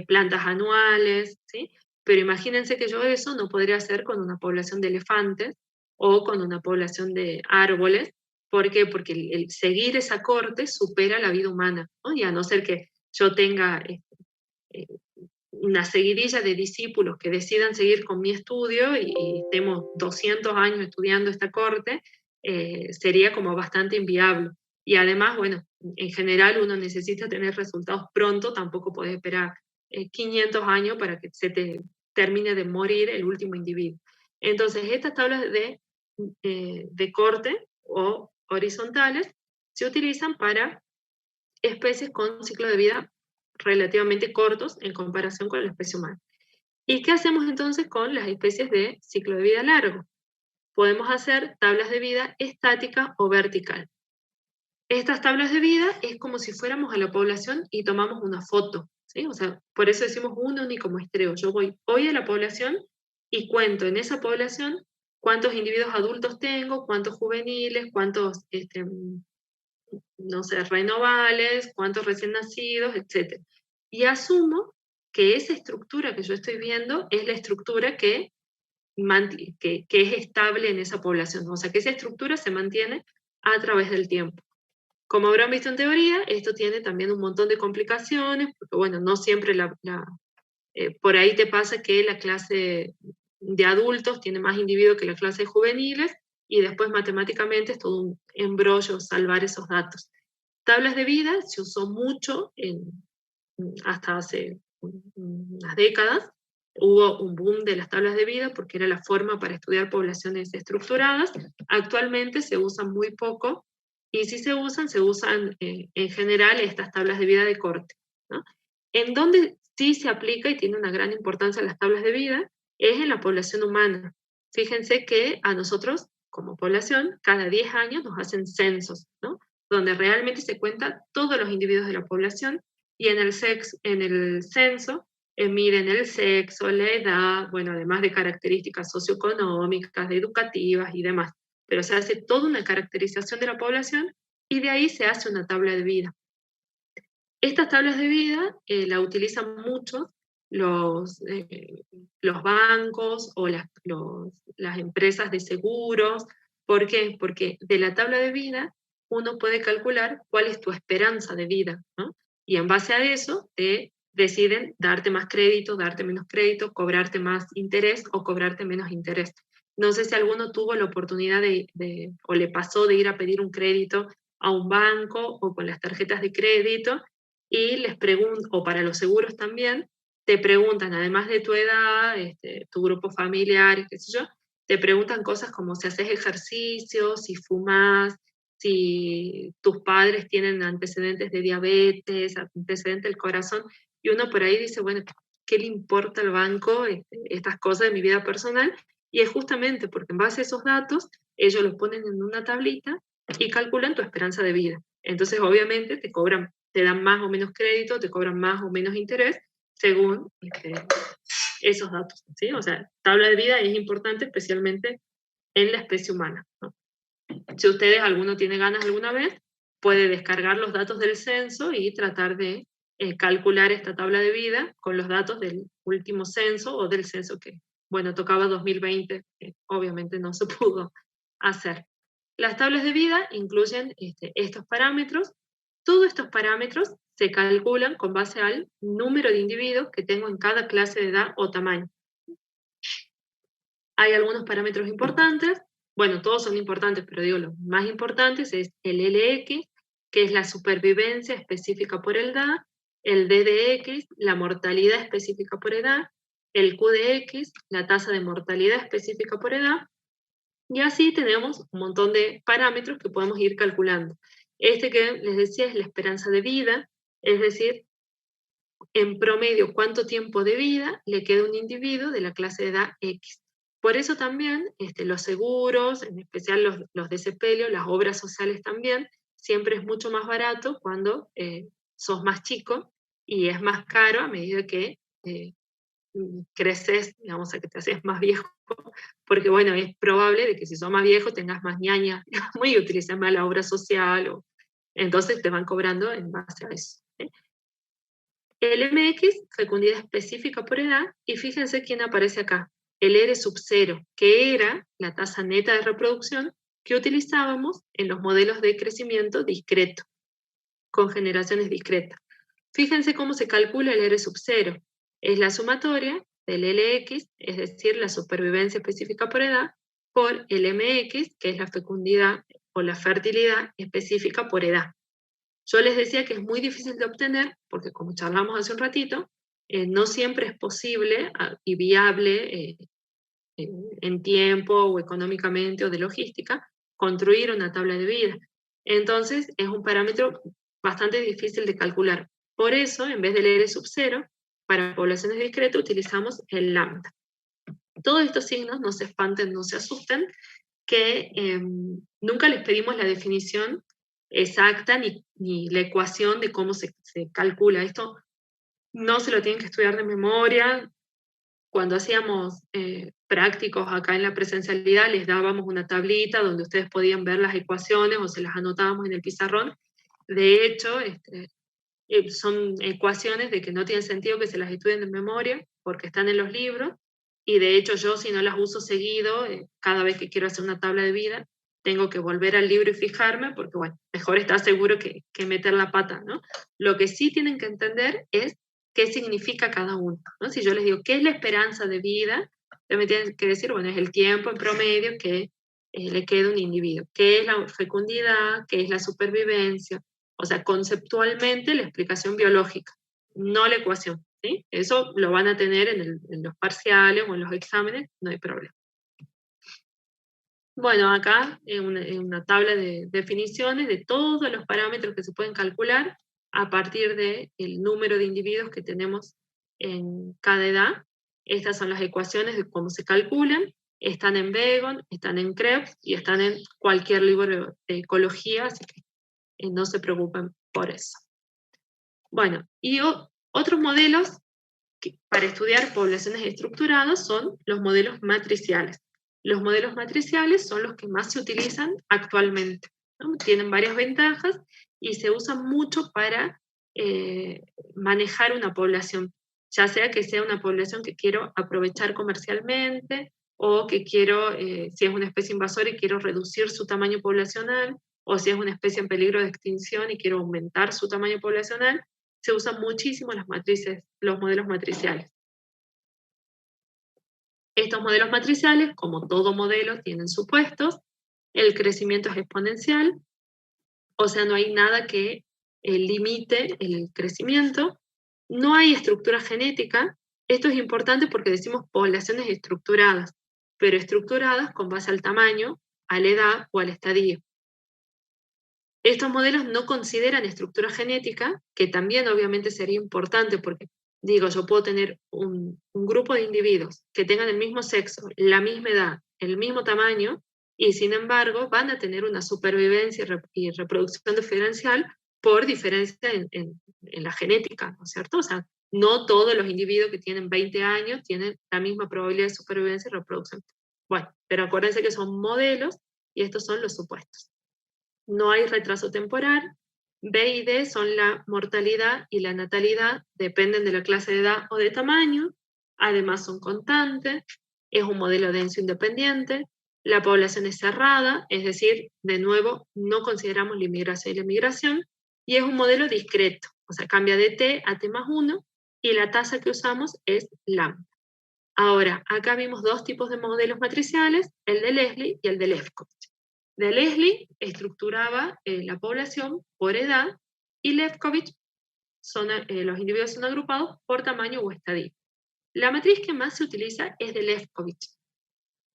plantas anuales, ¿sí? Pero imagínense que yo eso no podría hacer con una población de elefantes o con una población de árboles. ¿Por qué? Porque el seguir esa corte supera la vida humana, ¿no? Y a no ser que yo tenga eh, una seguidilla de discípulos que decidan seguir con mi estudio y estemos 200 años estudiando esta corte, sería como bastante inviable. Y además, bueno, en general uno necesita tener resultados pronto, tampoco puedes esperar 500 años para que se te termine de morir el último individuo. Entonces, estas tablas de corte o horizontales se utilizan para especies con ciclo de vida relativamente cortos en comparación con la especie humana. ¿Y qué hacemos entonces con las especies de ciclo de vida largo? Podemos hacer tablas de vida estática o vertical. Estas tablas de vida es como si fuéramos a la población y tomamos una foto, ¿sí? O sea, por eso decimos un único muestreo. Yo voy hoy a la población y cuento en esa población cuántos individuos adultos tengo, cuántos juveniles, cuántos no sé, renovales, cuántos recién nacidos, etc. Y asumo que esa estructura que yo estoy viendo es la estructura que es estable en esa población. O sea, que esa estructura se mantiene a través del tiempo. Como habrán visto en teoría, esto tiene también un montón de complicaciones, porque bueno, no siempre por ahí te pasa que la clase de adultos tiene más individuos que la clase de juveniles, y después matemáticamente es todo un embrollo salvar esos datos. Tablas de vida se usó mucho hasta hace unas décadas. Hubo un boom de las tablas de vida porque era la forma para estudiar poblaciones estructuradas. Actualmente se usan muy poco, y si se usan en general estas tablas de vida de corte, ¿no? En donde sí se aplica y tiene una gran importancia las tablas de vida es en la población humana. Fíjense que a nosotros, como población, cada 10 años nos hacen censos, ¿no? Donde realmente se cuentan todos los individuos de la población, y en el censo miden el sexo, la edad, bueno, además de características socioeconómicas, educativas y demás. Pero se hace toda una caracterización de la población y de ahí se hace una tabla de vida. Estas tablas de vida la utilizan mucho los bancos o las empresas de seguros. ¿Por qué? Porque de la tabla de vida uno puede calcular cuál es tu esperanza de vida, ¿no? Y en base a eso te deciden darte más crédito, darte menos crédito, cobrarte más interés o cobrarte menos interés. No sé si alguno tuvo la oportunidad o le pasó de ir a pedir un crédito a un banco o con las tarjetas de crédito, y les preguntan, o para los seguros también, te preguntan, además de tu edad, tu grupo familiar, qué sé yo, te preguntan cosas como si haces ejercicio, si fumas, si tus padres tienen antecedentes de diabetes, antecedentes del corazón, y uno por ahí dice, bueno, ¿qué le importa al banco estas cosas de mi vida personal? Y es justamente porque en base a esos datos, ellos los ponen en una tablita y calculan tu esperanza de vida. Entonces, obviamente, te dan más o menos crédito, te cobran más o menos interés según esos datos, ¿sí? O sea, tabla de vida es importante especialmente en la especie humana, ¿no? Si ustedes, alguno tiene ganas alguna vez, puede descargar los datos del censo y tratar de calcular esta tabla de vida con los datos del último censo o del censo que, bueno, tocaba 2020, obviamente no se pudo hacer. Las tablas de vida incluyen estos parámetros. Todos estos parámetros se calculan con base al número de individuos que tengo en cada clase de edad o tamaño. Hay algunos parámetros importantes, bueno, todos son importantes, pero digo, los más importantes es el LX, que es la supervivencia específica por edad, el DDX, la mortalidad específica por edad, el QDX, la tasa de mortalidad específica por edad, y así tenemos un montón de parámetros que podemos ir calculando. Este que les decía es la esperanza de vida, es decir, en promedio cuánto tiempo de vida le queda a un individuo de la clase de edad X. Por eso también los seguros, en especial los de sepelio, las obras sociales también, siempre es mucho más barato cuando sos más chico, y es más caro a medida que creces, digamos, a que te haces más viejo, porque bueno, es probable de que si sos más viejo tengas más ñaña, y utilices más la obra social, entonces te van cobrando en base a eso. El MX, fecundidad específica por edad, y fíjense quién aparece acá, el R sub 0, que era la tasa neta de reproducción que utilizábamos en los modelos de crecimiento discreto, con generaciones discretas. Fíjense cómo se calcula el R sub 0. Es la sumatoria del LX, es decir, la supervivencia específica por edad, por el MX, que es la fecundidad o la fertilidad específica por edad. Yo les decía que es muy difícil de obtener, porque como charlamos hace un ratito, no siempre es posible y viable en tiempo o económicamente o de logística construir una tabla de vida. Entonces es un parámetro bastante difícil de calcular. Por eso, en vez del R sub 0, para poblaciones discretas utilizamos el lambda. Todos estos signos, no se espanten, no se asusten, que nunca les pedimos la definición exacta ni la ecuación de cómo se calcula. Esto no se lo tienen que estudiar de memoria. Cuando hacíamos prácticos acá en la presencialidad, les dábamos una tablita donde ustedes podían ver las ecuaciones o se las anotábamos en el pizarrón. De hecho, son ecuaciones de que no tienen sentido que se las estudien de memoria porque están en los libros, y de hecho yo, si no las uso seguido, cada vez que quiero hacer una tabla de vida, tengo que volver al libro y fijarme, porque bueno, mejor estar seguro que meter la pata, ¿no? Lo que sí tienen que entender es qué significa cada uno, ¿no? Si yo les digo, ¿qué es la esperanza de vida? Ustedes me tienen que decir, bueno, es el tiempo en promedio que le queda a un individuo. ¿Qué es la fecundidad? ¿Qué es la supervivencia? O sea, conceptualmente la explicación biológica, no la ecuación, ¿sí? Eso lo van a tener en los parciales o en los exámenes, no hay problema. Bueno, acá en una tabla de definiciones de todos los parámetros que se pueden calcular a partir del número de individuos que tenemos en cada edad. Estas son las ecuaciones de cómo se calculan. Están en Begon, están en Krebs y están en cualquier libro de ecología, así que no se preocupen por eso. Bueno, y otros modelos para estudiar poblaciones estructuradas son los modelos matriciales. Los modelos matriciales son los que más se utilizan actualmente, ¿no? Tienen varias ventajas y se usan mucho para manejar una población, ya sea que sea una población que quiero aprovechar comercialmente, o que quiero, si es una especie invasora y quiero reducir su tamaño poblacional, o si es una especie en peligro de extinción y quiero aumentar su tamaño poblacional. Se usan muchísimo las matrices, los modelos matriciales. Estos modelos matriciales, como todo modelo, tienen supuestos. El crecimiento es exponencial, o sea, no hay nada que limite el crecimiento. No hay estructura genética. Esto es importante porque decimos poblaciones estructuradas, pero estructuradas con base al tamaño, a la edad o al estadio. Estos modelos no consideran estructura genética, que también obviamente sería importante porque, digo, yo puedo tener un grupo de individuos que tengan el mismo sexo, la misma edad, el mismo tamaño, y sin embargo van a tener una supervivencia y reproducción diferencial por diferencia en la genética, ¿no es cierto? O sea, no todos los individuos que tienen 20 años tienen la misma probabilidad de supervivencia y reproducción. Bueno, pero acuérdense que son modelos y estos son los supuestos. No hay retraso temporal. B y D son la mortalidad y la natalidad, dependen de la clase de edad o de tamaño, además son constantes, es un modelo denso independiente, la población es cerrada, es decir, de nuevo, no consideramos la inmigración y la emigración, y es un modelo discreto, o sea, cambia de T a T más 1, y la tasa que usamos es lambda. Ahora, acá vimos dos tipos de modelos matriciales, el de Leslie y el de Lefkowitz. De Leslie estructuraba la población por edad, y Lefkowitz los individuos son agrupados por tamaño o estadio. La matriz que más se utiliza es de Lefkowitz.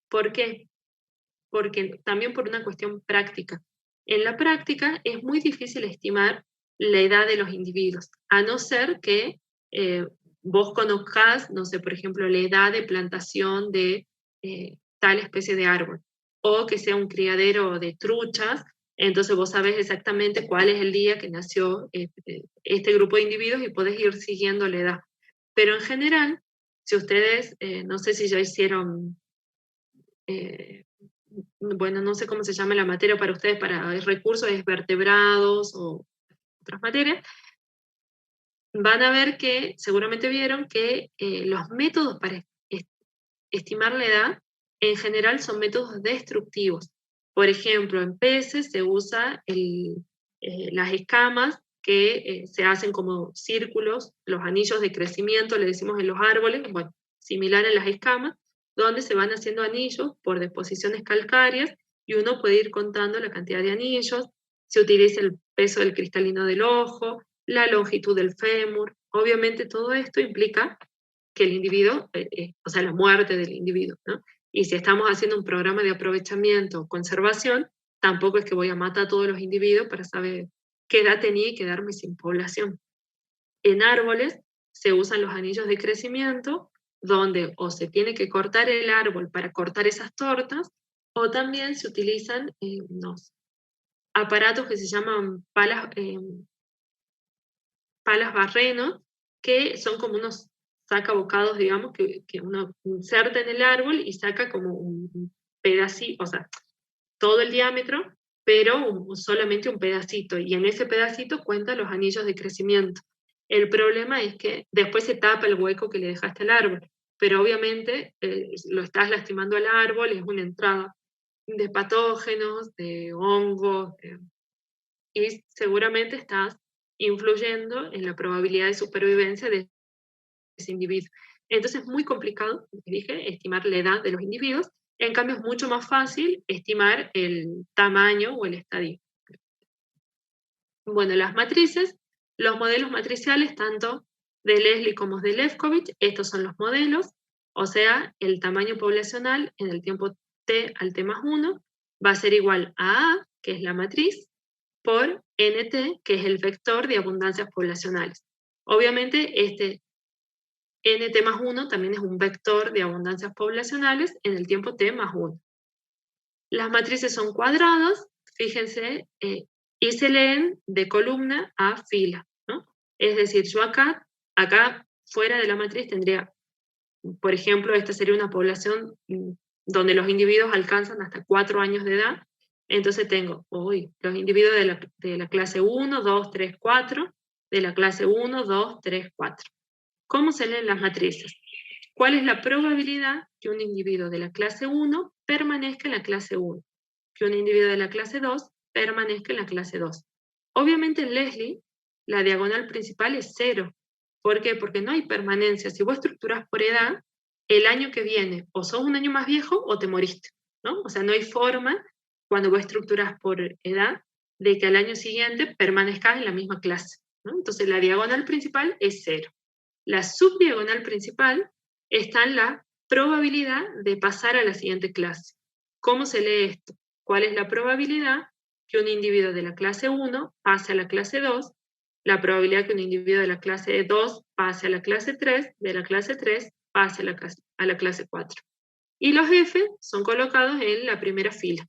¿Por qué? Porque también por una cuestión práctica. En la práctica es muy difícil estimar la edad de los individuos, a no ser que vos conozcas, no sé, por ejemplo, la edad de plantación de tal especie de árbol, o que sea un criadero de truchas, entonces vos sabés exactamente cuál es el día que nació este grupo de individuos y podés ir siguiendo la edad. Pero en general, Si ustedes, no sé si ya hicieron, bueno, no sé cómo se llama la materia para ustedes, para recursos de vertebrados o otras materias, van a ver que, seguramente vieron que los métodos para estimar la edad, en general son métodos destructivos. Por ejemplo, en peces se usa las escamas que se hacen como círculos, los anillos de crecimiento, le decimos en los árboles, bueno, similar a las escamas, donde se van haciendo anillos por deposiciones calcáreas y uno puede ir contando la cantidad de anillos, se utiliza el peso del cristalino del ojo, la longitud del fémur. Obviamente todo esto implica que el individuo, o sea, la muerte del individuo, ¿no? Y si estamos haciendo un programa de aprovechamiento o conservación, tampoco es que voy a matar a todos los individuos para saber qué edad tenía y quedarme sin población. En árboles se usan los anillos de crecimiento, donde o se tiene que cortar el árbol para cortar esas tortas, o también se utilizan unos aparatos que se llaman palas barrenos, que son como unos sacabocados, digamos, que uno inserta en el árbol y saca como un pedacito, o sea, todo el diámetro, pero solamente un pedacito, y en ese pedacito cuenta los anillos de crecimiento. El problema es que después se tapa el hueco que le dejaste al árbol, pero obviamente lo estás lastimando al árbol, es una entrada de patógenos, de hongos, y seguramente estás influyendo en la probabilidad de supervivencia de ese individuo. Entonces es muy complicado, como dije, estimar la edad de los individuos. En cambio es mucho más fácil estimar el tamaño o el estadio. Bueno, las matrices, los modelos matriciales, tanto de Leslie como de Lefkowitz, estos son los modelos, o sea, el tamaño poblacional en el tiempo t al t más 1 va a ser igual a A, que es la matriz, por nt, que es el vector de abundancias poblacionales. Obviamente, este nt más 1 también es un vector de abundancias poblacionales en el tiempo t más 1. Las matrices son cuadradas, fíjense, y se leen de columna a fila, ¿no? Es decir, yo acá fuera de la matriz tendría, por ejemplo, esta sería una población donde los individuos alcanzan hasta 4 años de edad. Entonces tengo los individuos de la clase 1, 2, 3, 4, de la clase 1, 2, 3, 4. ¿Cómo se leen las matrices? ¿Cuál es la probabilidad que un individuo de la clase 1 permanezca en la clase 1? Que un individuo de la clase 2 permanezca en la clase 2. Obviamente en Leslie, la diagonal principal es 0. ¿Por qué? Porque no hay permanencia. Si vos estructurás por edad, el año que viene o sos un año más viejo o te moriste, ¿no? O sea, no hay forma, cuando vos estructurás por edad, de que al año siguiente permanezcas en la misma clase, ¿no? Entonces la diagonal principal es 0. La subdiagonal principal está en la probabilidad de pasar a la siguiente clase. ¿Cómo se lee esto? ¿Cuál es la probabilidad que un individuo de la clase 1 pase a la clase 2? La probabilidad que un individuo de la clase 2 pase a la clase 3, de la clase 3 pase a la clase 4. Y los F son colocados en la primera fila.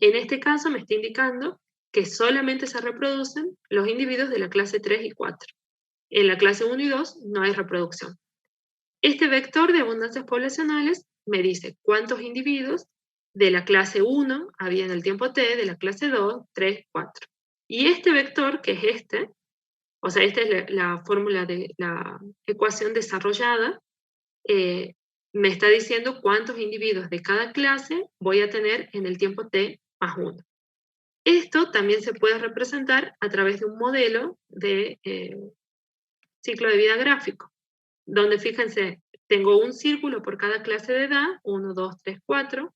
En este caso me está indicando que solamente se reproducen los individuos de la clase 3 y 4. En la clase 1 y 2 no hay reproducción. Este vector de abundancias poblacionales me dice cuántos individuos de la clase 1 había en el tiempo t, de la clase 2, 3, 4. Y este vector, que es este, o sea, esta es la fórmula de la ecuación desarrollada, me está diciendo cuántos individuos de cada clase voy a tener en el tiempo t más 1. Esto también se puede representar a través de un modelo de ciclo de vida gráfico, donde fíjense, tengo un círculo por cada clase de edad, 1, 2, 3, 4.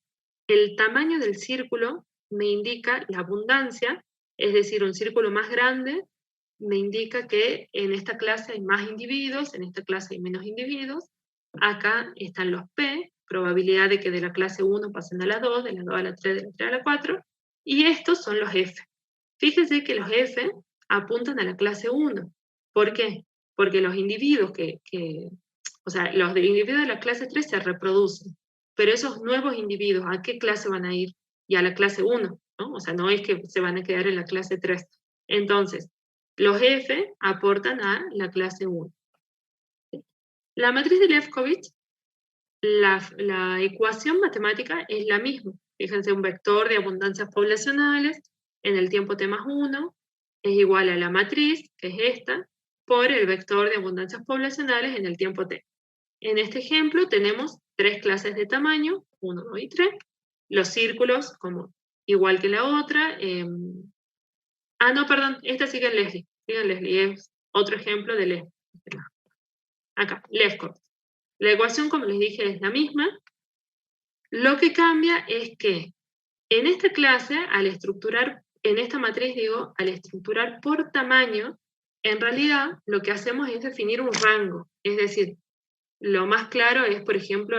El tamaño del círculo me indica la abundancia, es decir, un círculo más grande me indica que en esta clase hay más individuos, en esta clase hay menos individuos. Acá están los P, probabilidad de que de la clase 1 pasen a la 2, de la 2 a la 3, de la 3 a la 4. Y estos son los F. Fíjense que los F apuntan a la clase 1. ¿Por qué? Porque los individuos o sea, los individuos de la clase 3 se reproducen, pero esos nuevos individuos, ¿a qué clase van a ir? Y a la clase 1, ¿no? O sea, no es que se van a quedar en la clase 3. Entonces, los F aportan a la clase 1. La matriz de Lefkowitz, la ecuación matemática es la misma. Fíjense, un vector de abundancias poblacionales en el tiempo t más 1 es igual a la matriz, que es esta, por el vector de abundancias poblacionales en el tiempo t. En este ejemplo tenemos 3 clases de tamaño, 1, 2 y 3. Los círculos, como igual que la otra. No, perdón, esta sigue en Leslie. Es otro ejemplo de Leslie. Acá, Lefkowitz. La ecuación, como les dije, es la misma. Lo que cambia es que en esta clase, en esta matriz, al estructurar por tamaño, en realidad lo que hacemos es definir un rango. Es decir, lo más claro es, por ejemplo,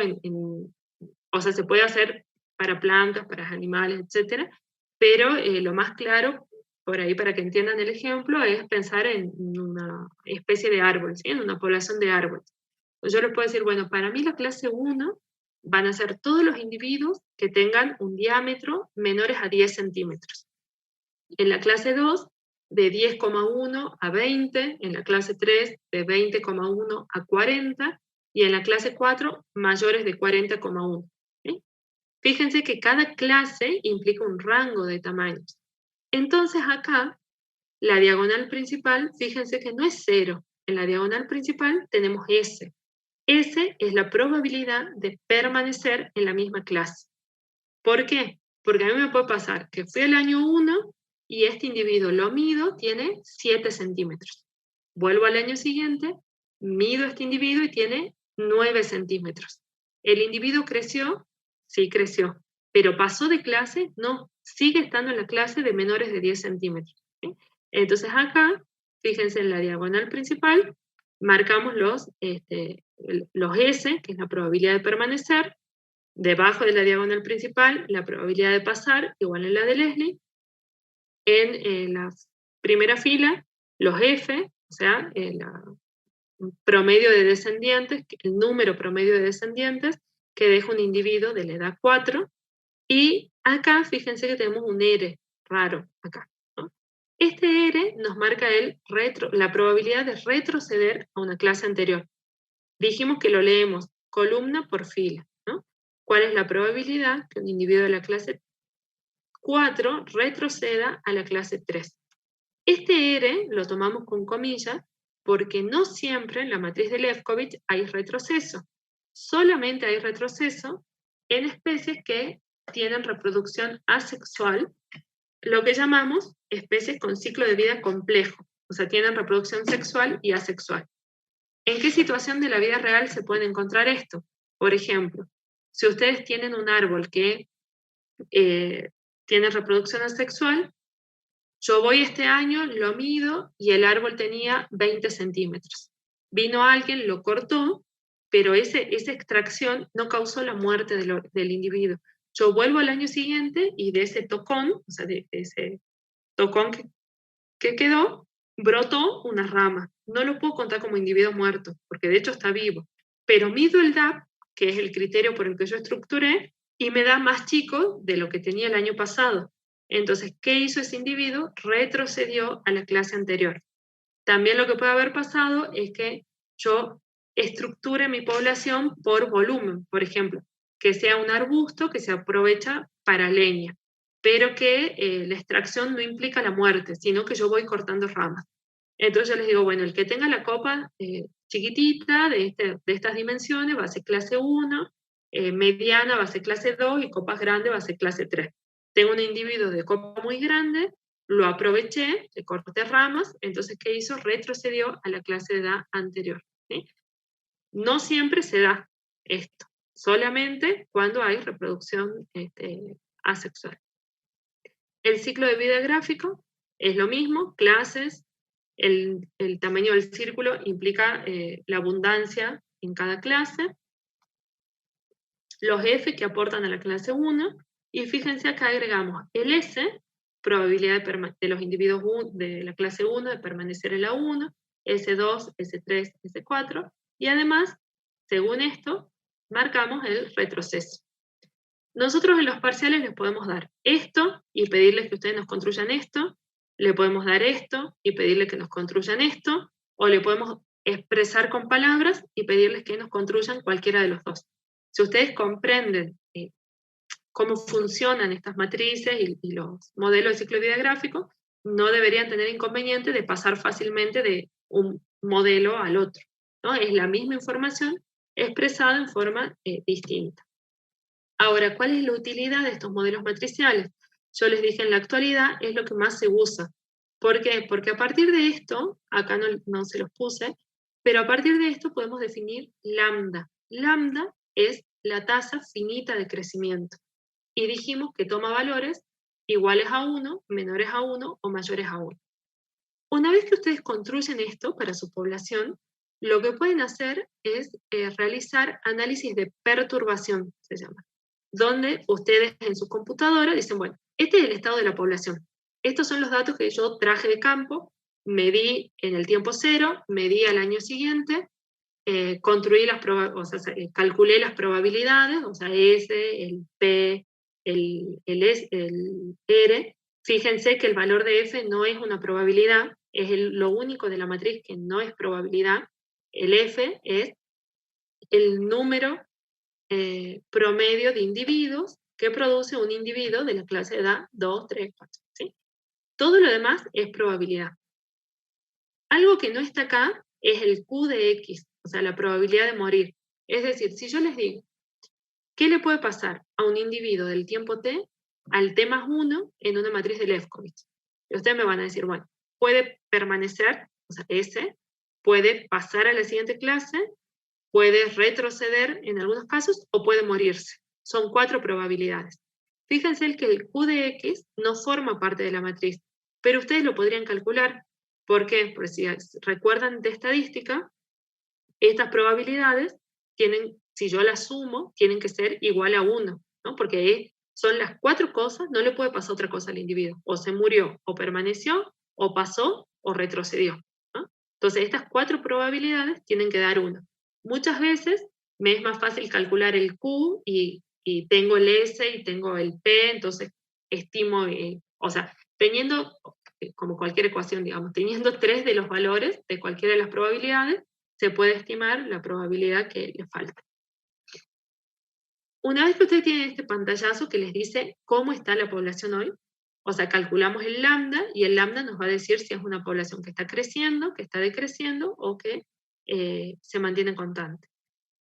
o sea, se puede hacer para plantas, para animales, etc. Pero lo más claro, por ahí para que entiendan el ejemplo, es pensar en una especie de árbol, ¿sí? En una población de árboles. Yo les puedo decir, bueno, para mí la clase 1 van a ser todos los individuos que tengan un diámetro menores a 10 centímetros. En la clase 2, de 10,1 a 20, en la clase 3, de 20,1 a 40, y en la clase 4, mayores de 40,1. ¿Sí? Fíjense que cada clase implica un rango de tamaños. Entonces acá, la diagonal principal, fíjense que no es 0. En la diagonal principal tenemos S. S es la probabilidad de permanecer en la misma clase. ¿Por qué? Porque a mí me puede pasar que fui al año 1 y este individuo lo mido, tiene 7 centímetros. Vuelvo al año siguiente, mido a este individuo y tiene 9 centímetros. ¿El individuo creció? Sí, creció. ¿Pero pasó de clase? No, sigue estando en la clase de menores de 10 centímetros. ¿Sí? Entonces acá, fíjense en la diagonal principal, marcamos los S, que es la probabilidad de permanecer. Debajo de la diagonal principal, la probabilidad de pasar, igual en la de Leslie. En la primera fila, los F, o sea, el promedio de descendientes, el número promedio de descendientes que deja un individuo de la edad 4. Y acá, fíjense que tenemos un R raro, acá, ¿no? Este R nos marca la probabilidad de retroceder a una clase anterior. Dijimos que lo leemos columna por fila, ¿no? ¿Cuál es la probabilidad que un individuo de la clase 4 retroceda a la clase 3? Este R lo tomamos con comillas porque no siempre en la matriz de Lefkowitz hay retroceso. Solamente hay retroceso en especies que tienen reproducción asexual, lo que llamamos especies con ciclo de vida complejo, o sea, tienen reproducción sexual y asexual. ¿En qué situación de la vida real se puede encontrar esto? Por ejemplo, si ustedes tienen un árbol que tiene reproducción asexual, yo voy este año, lo mido y el árbol tenía 20 centímetros. Vino alguien, lo cortó, pero esa extracción no causó la muerte del individuo. Yo vuelvo al año siguiente y de ese tocón, o sea, de ese tocón que quedó, brotó una rama. No lo puedo contar como individuo muerto, porque de hecho está vivo. Pero mido el DAP, que es el criterio por el que yo estructuré, y me da más chico de lo que tenía el año pasado. Entonces, ¿qué hizo ese individuo? Retrocedió a la clase anterior. También lo que puede haber pasado es que yo estructure mi población por volumen, por ejemplo, que sea un arbusto que se aprovecha para leña, pero que la extracción no implica la muerte, sino que yo voy cortando ramas. Entonces yo les digo, bueno, el que tenga la copa chiquitita de estas dimensiones va a ser clase 1, mediana va a ser clase 2 y copas grandes va a ser clase 3. Tengo un individuo de copa muy grande, lo aproveché, le corté ramas, entonces ¿qué hizo? Retrocedió a la clase de edad anterior. ¿Sí? No siempre se da esto, solamente cuando hay reproducción asexual. El ciclo de vida gráfico es lo mismo, clases, el tamaño del círculo implica la abundancia en cada clase, los F que aportan a la clase 1, y fíjense acá agregamos el S, probabilidad de los individuos de la clase 1 de permanecer en la 1, S2, S3, S4, y además, según esto, marcamos el retroceso. Nosotros en los parciales les podemos dar esto y pedirles que ustedes nos construyan esto, le podemos dar esto y pedirle que nos construyan esto, o le podemos expresar con palabras y pedirles que nos construyan cualquiera de los dos. Si ustedes comprenden cómo funcionan estas matrices y los modelos de ciclo de vida gráfico, no deberían tener inconveniente de pasar fácilmente de un modelo al otro, ¿no? Es la misma información expresada en forma distinta. Ahora, ¿cuál es la utilidad de estos modelos matriciales? Yo les dije, en la actualidad es lo que más se usa. ¿Por qué? Porque a partir de esto, acá no se los puse, pero a partir de esto podemos definir lambda. Lambda es la tasa finita de crecimiento. Y dijimos que toma valores iguales a 1, menores a 1 o mayores a 1. Una vez que ustedes construyen esto para su población, lo que pueden hacer es realizar análisis de perturbación, se llama, donde ustedes en su computadora dicen, bueno, este es el estado de la población. Estos son los datos que yo traje de campo, medí en el tiempo cero, medí al año siguiente, calculé las probabilidades, o sea, S, el P, el R. Fíjense que el valor de F no es una probabilidad, es lo único de la matriz que no es probabilidad. El F es el número promedio de individuos que produce un individuo de la clase de edad 2, 3, 4. ¿Sí? Todo lo demás es probabilidad. Algo que no está acá es el Q de X, o sea, la probabilidad de morir. Es decir, si yo les digo, ¿qué le puede pasar a un individuo del tiempo T al T más 1 en una matriz de Lefkowitz? Y ustedes me van a decir, bueno, puede permanecer, o sea, S, puede pasar a la siguiente clase, puede retroceder en algunos casos o puede morirse. Son 4 probabilidades. Fíjense que el Q de X no forma parte de la matriz, pero ustedes lo podrían calcular. ¿Por qué? Porque si recuerdan de estadística, estas probabilidades tienen, si yo las sumo, tienen que ser igual a 1, ¿no? Porque son las 4 cosas, no le puede pasar otra cosa al individuo. O se murió, o permaneció, o pasó, o retrocedió, ¿no? Entonces, estas 4 probabilidades tienen que dar 1. Muchas veces me es más fácil calcular el Q y tengo el S y tengo el P, entonces estimo, o sea, teniendo, como cualquier ecuación, digamos, teniendo 3 de los valores de cualquiera de las probabilidades, se puede estimar la probabilidad que le falta. Una vez que ustedes tienen este pantallazo que les dice cómo está la población hoy, o sea, calculamos el lambda, y el lambda nos va a decir si es una población que está creciendo, que está decreciendo, o que se mantiene constante.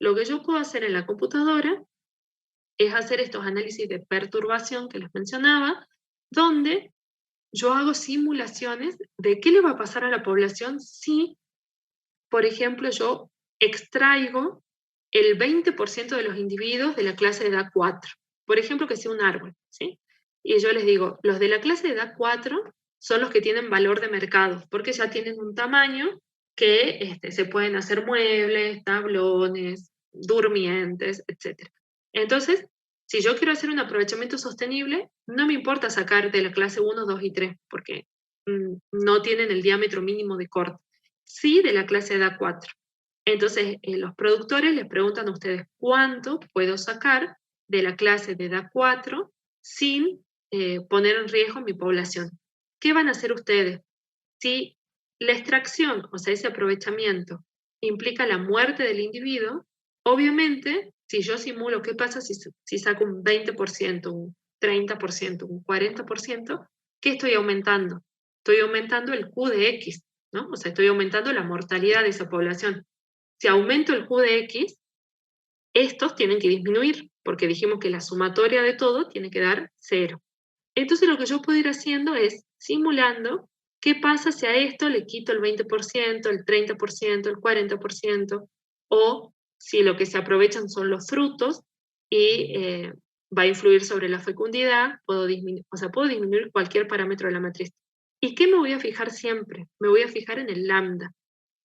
Lo que yo puedo hacer en la computadora es hacer estos análisis de perturbación que les mencionaba, donde yo hago simulaciones de qué le va a pasar a la población si, por ejemplo, yo extraigo el 20% de los individuos de la clase de edad 4. Por ejemplo, que sea un árbol, ¿sí? Y yo les digo, los de la clase de edad 4 son los que tienen valor de mercado, porque ya tienen un tamaño que se pueden hacer muebles, tablones, durmientes, etc. Entonces, si yo quiero hacer un aprovechamiento sostenible, no me importa sacar de la clase 1, 2 y 3, porque no tienen el diámetro mínimo de corte. Sí de la clase de edad 4. Entonces, los productores les preguntan a ustedes cuánto puedo sacar de la clase de edad 4 sin poner en riesgo mi población. ¿Qué van a hacer ustedes? Si la extracción, o sea, ese aprovechamiento, implica la muerte del individuo, obviamente, si yo simulo qué pasa si saco un 20%, un 30%, un 40%, ¿qué estoy aumentando? Estoy aumentando el Q de X, ¿no? O sea, estoy aumentando la mortalidad de esa población. Si aumento el Q de X, estos tienen que disminuir, porque dijimos que la sumatoria de todo tiene que dar 0. Entonces lo que yo puedo ir haciendo es simulando qué pasa si a esto le quito el 20%, el 30%, el 40%, o si lo que se aprovechan son los frutos y va a influir sobre la fecundidad, puedo disminuir cualquier parámetro de la matriz. ¿Y qué me voy a fijar siempre? Me voy a fijar en el lambda.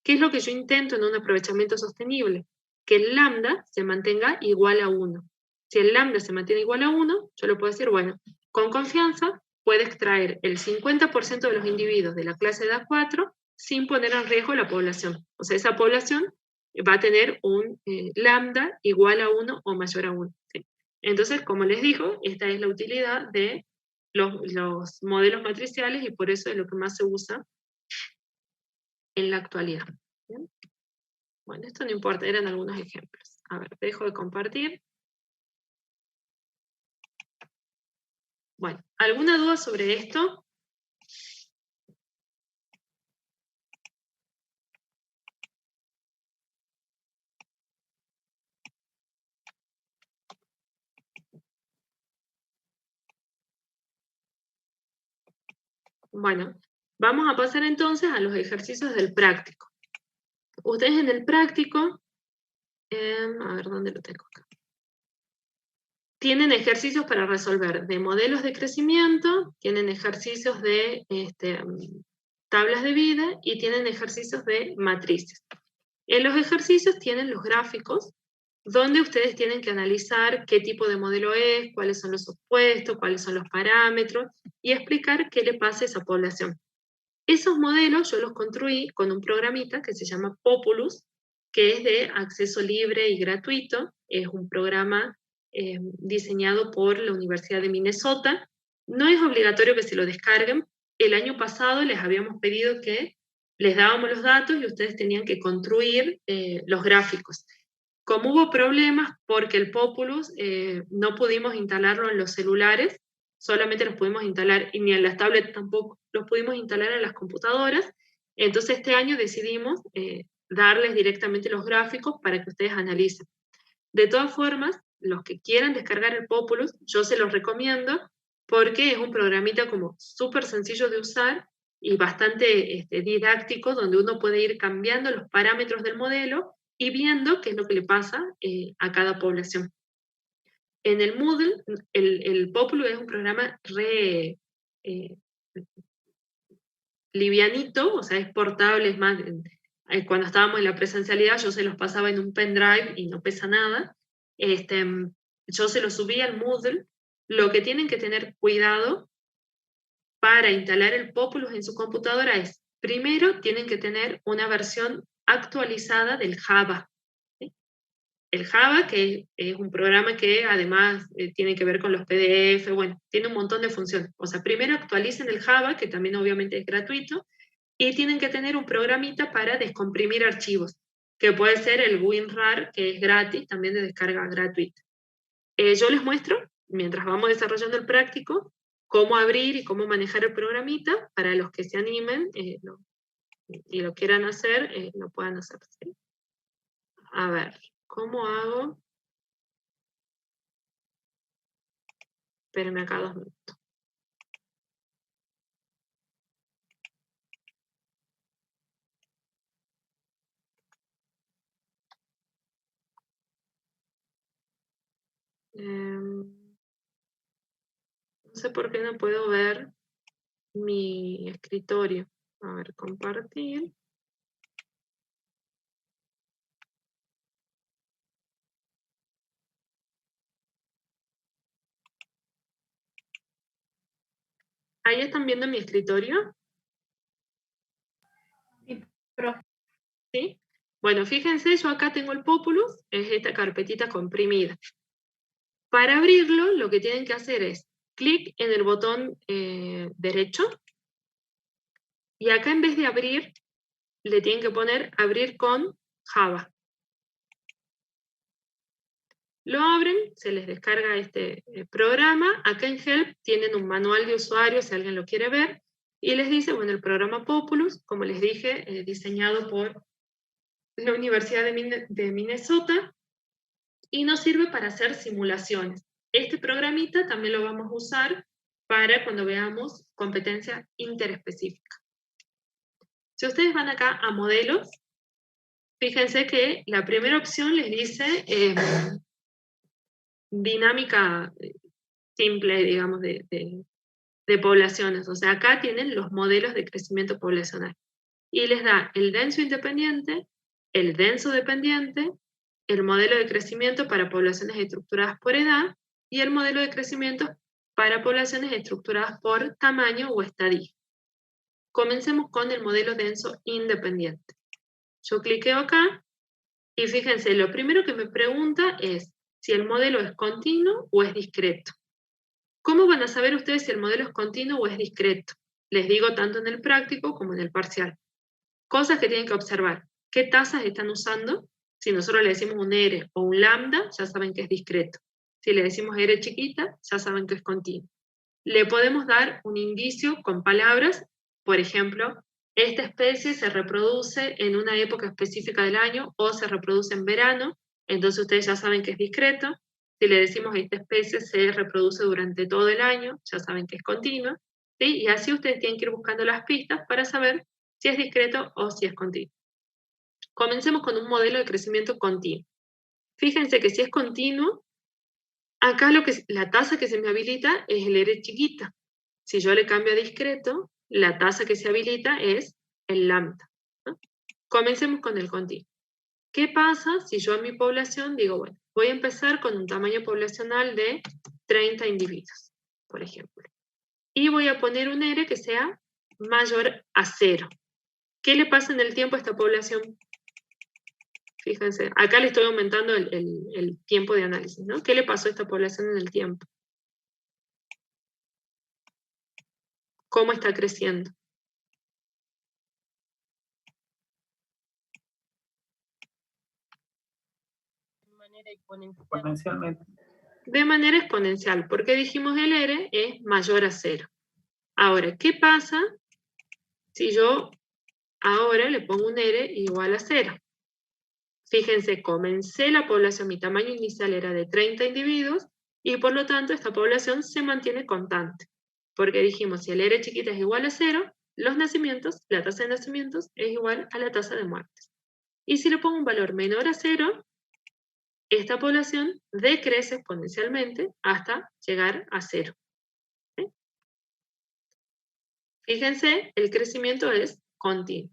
¿Qué es lo que yo intento en un aprovechamiento sostenible? Que el lambda se mantenga igual a 1. Si el lambda se mantiene igual a 1, yo le puedo decir, bueno, con confianza puede extraer el 50% de los individuos de la clase de edad 4 sin poner en riesgo la población. O sea, esa población va a tener un lambda igual a 1 o mayor a 1. ¿Sí? Entonces, como les digo, esta es la utilidad de los modelos matriciales y por eso es lo que más se usa en la actualidad. ¿Bien? Bueno, esto no importa, eran algunos ejemplos. A ver, dejo de compartir. Bueno, ¿alguna duda sobre esto? Bueno, vamos a pasar entonces a los ejercicios del práctico. Ustedes en el práctico, a ver dónde lo tengo acá. Tienen ejercicios para resolver de modelos de crecimiento, tienen ejercicios de tablas de vida y tienen ejercicios de matrices. En los ejercicios tienen los gráficos, donde ustedes tienen que analizar qué tipo de modelo es, cuáles son los supuestos, cuáles son los parámetros, y explicar qué le pasa a esa población. Esos modelos yo los construí con un programita que se llama Populus, que es de acceso libre y gratuito, es un programa diseñado por la Universidad de Minnesota. No es obligatorio que se lo descarguen. El año pasado les habíamos pedido que les dábamos los datos y ustedes tenían que construir los gráficos. Como hubo problemas porque el Populus no pudimos instalarlo en los celulares, solamente los pudimos instalar, y ni en las tablets tampoco, los pudimos instalar en las computadoras, entonces este año decidimos darles directamente los gráficos para que ustedes analicen. De todas formas, los que quieran descargar el Populus, yo se los recomiendo porque es un programita como súper sencillo de usar y bastante didáctico, donde uno puede ir cambiando los parámetros del modelo y viendo qué es lo que le pasa a cada población. En el Moodle, el Populus es un programa livianito, o sea, es portable, es más, cuando estábamos en la presencialidad yo se los pasaba en un pendrive y no pesa nada. Yo se los subí al Moodle. Lo que tienen que tener cuidado para instalar el Populus en su computadora es, primero tienen que tener una versión actualizada del Java. ¿Sí? El Java, que es un programa que además tiene que ver con los PDF, bueno, tiene un montón de funciones. O sea, primero actualicen el Java, que también obviamente es gratuito, y tienen que tener un programita para descomprimir archivos, que puede ser el WinRAR, que es gratis, también de descarga gratuita. Yo les muestro, mientras vamos desarrollando el práctico, cómo abrir y cómo manejar el programita, para los que se animen y lo quieran hacer, lo puedan hacer. ¿Sí? A ver, ¿cómo hago? Espérenme acá 2 minutos. No sé por qué no puedo ver mi escritorio. A ver, compartir. ¿Ahí están viendo mi escritorio? Sí, profe. ¿Sí? Bueno, fíjense, yo acá tengo el Populus, es esta carpetita comprimida. Para abrirlo, lo que tienen que hacer es clic en el botón derecho, y acá en vez de abrir, le tienen que poner abrir con Java. Lo abren, se les descarga este programa. Acá en Help tienen un manual de usuario si alguien lo quiere ver, y les dice, bueno, el programa Populus, como les dije, diseñado por la Universidad de Minnesota, y nos sirve para hacer simulaciones. Este programita también lo vamos a usar para cuando veamos competencia interespecífica. Si ustedes van acá a modelos, fíjense que la primera opción les dice dinámica simple, digamos, de poblaciones. O sea, acá tienen los modelos de crecimiento poblacional. Y les da el denso independiente, el denso dependiente, el modelo de crecimiento para poblaciones estructuradas por edad y el modelo de crecimiento para poblaciones estructuradas por tamaño o estadio. Comencemos con el modelo denso independiente. Yo cliqueo acá y fíjense, lo primero que me pregunta es si el modelo es continuo o es discreto. ¿Cómo van a saber ustedes si el modelo es continuo o es discreto? Les digo tanto en el práctico como en el parcial. Cosas que tienen que observar. qué tasas están usando. Si nosotros le decimos un R o un lambda, ya saben que es discreto. Si le decimos R chiquita, ya saben que es continuo. Le podemos dar un indicio con palabras, por ejemplo, esta especie se reproduce en una época específica del año o se reproduce en verano, entonces ustedes ya saben que es discreto. Si le decimos esta especie se reproduce durante todo el año, ya saben que es continua, ¿sí? Y así ustedes tienen que ir buscando las pistas para saber si es discreto o si es continuo. Comencemos con un modelo de crecimiento continuo. Fíjense que si es continuo, acá la tasa que se me habilita es el R chiquita. Si yo le cambio a discreto, la tasa que se habilita es el lambda, ¿no? Comencemos con el continuo. ¿Qué pasa si yo en mi población digo, bueno, voy a empezar con un tamaño poblacional de 30 individuos, por ejemplo, y voy a poner un R que sea mayor a 0? ¿Qué le pasa en el tiempo a esta población? Fíjense, acá le estoy aumentando el tiempo de análisis, ¿no? ¿Qué le pasó a esta población en el tiempo? ¿Cómo está creciendo? De manera exponencial. Exponencialmente. De manera exponencial, porque dijimos el R es mayor a 0. Ahora, ¿qué pasa si yo ahora le pongo un R igual a 0? Fíjense, comencé la población, mi tamaño inicial era de 30 individuos, y por lo tanto esta población se mantiene constante. Porque dijimos, si el R chiquita es igual a 0, los nacimientos, la tasa de nacimientos es igual a la tasa de muertes. Y si le pongo un valor menor a 0, esta población decrece exponencialmente hasta llegar a 0. ¿Sí? Fíjense, el crecimiento es continuo.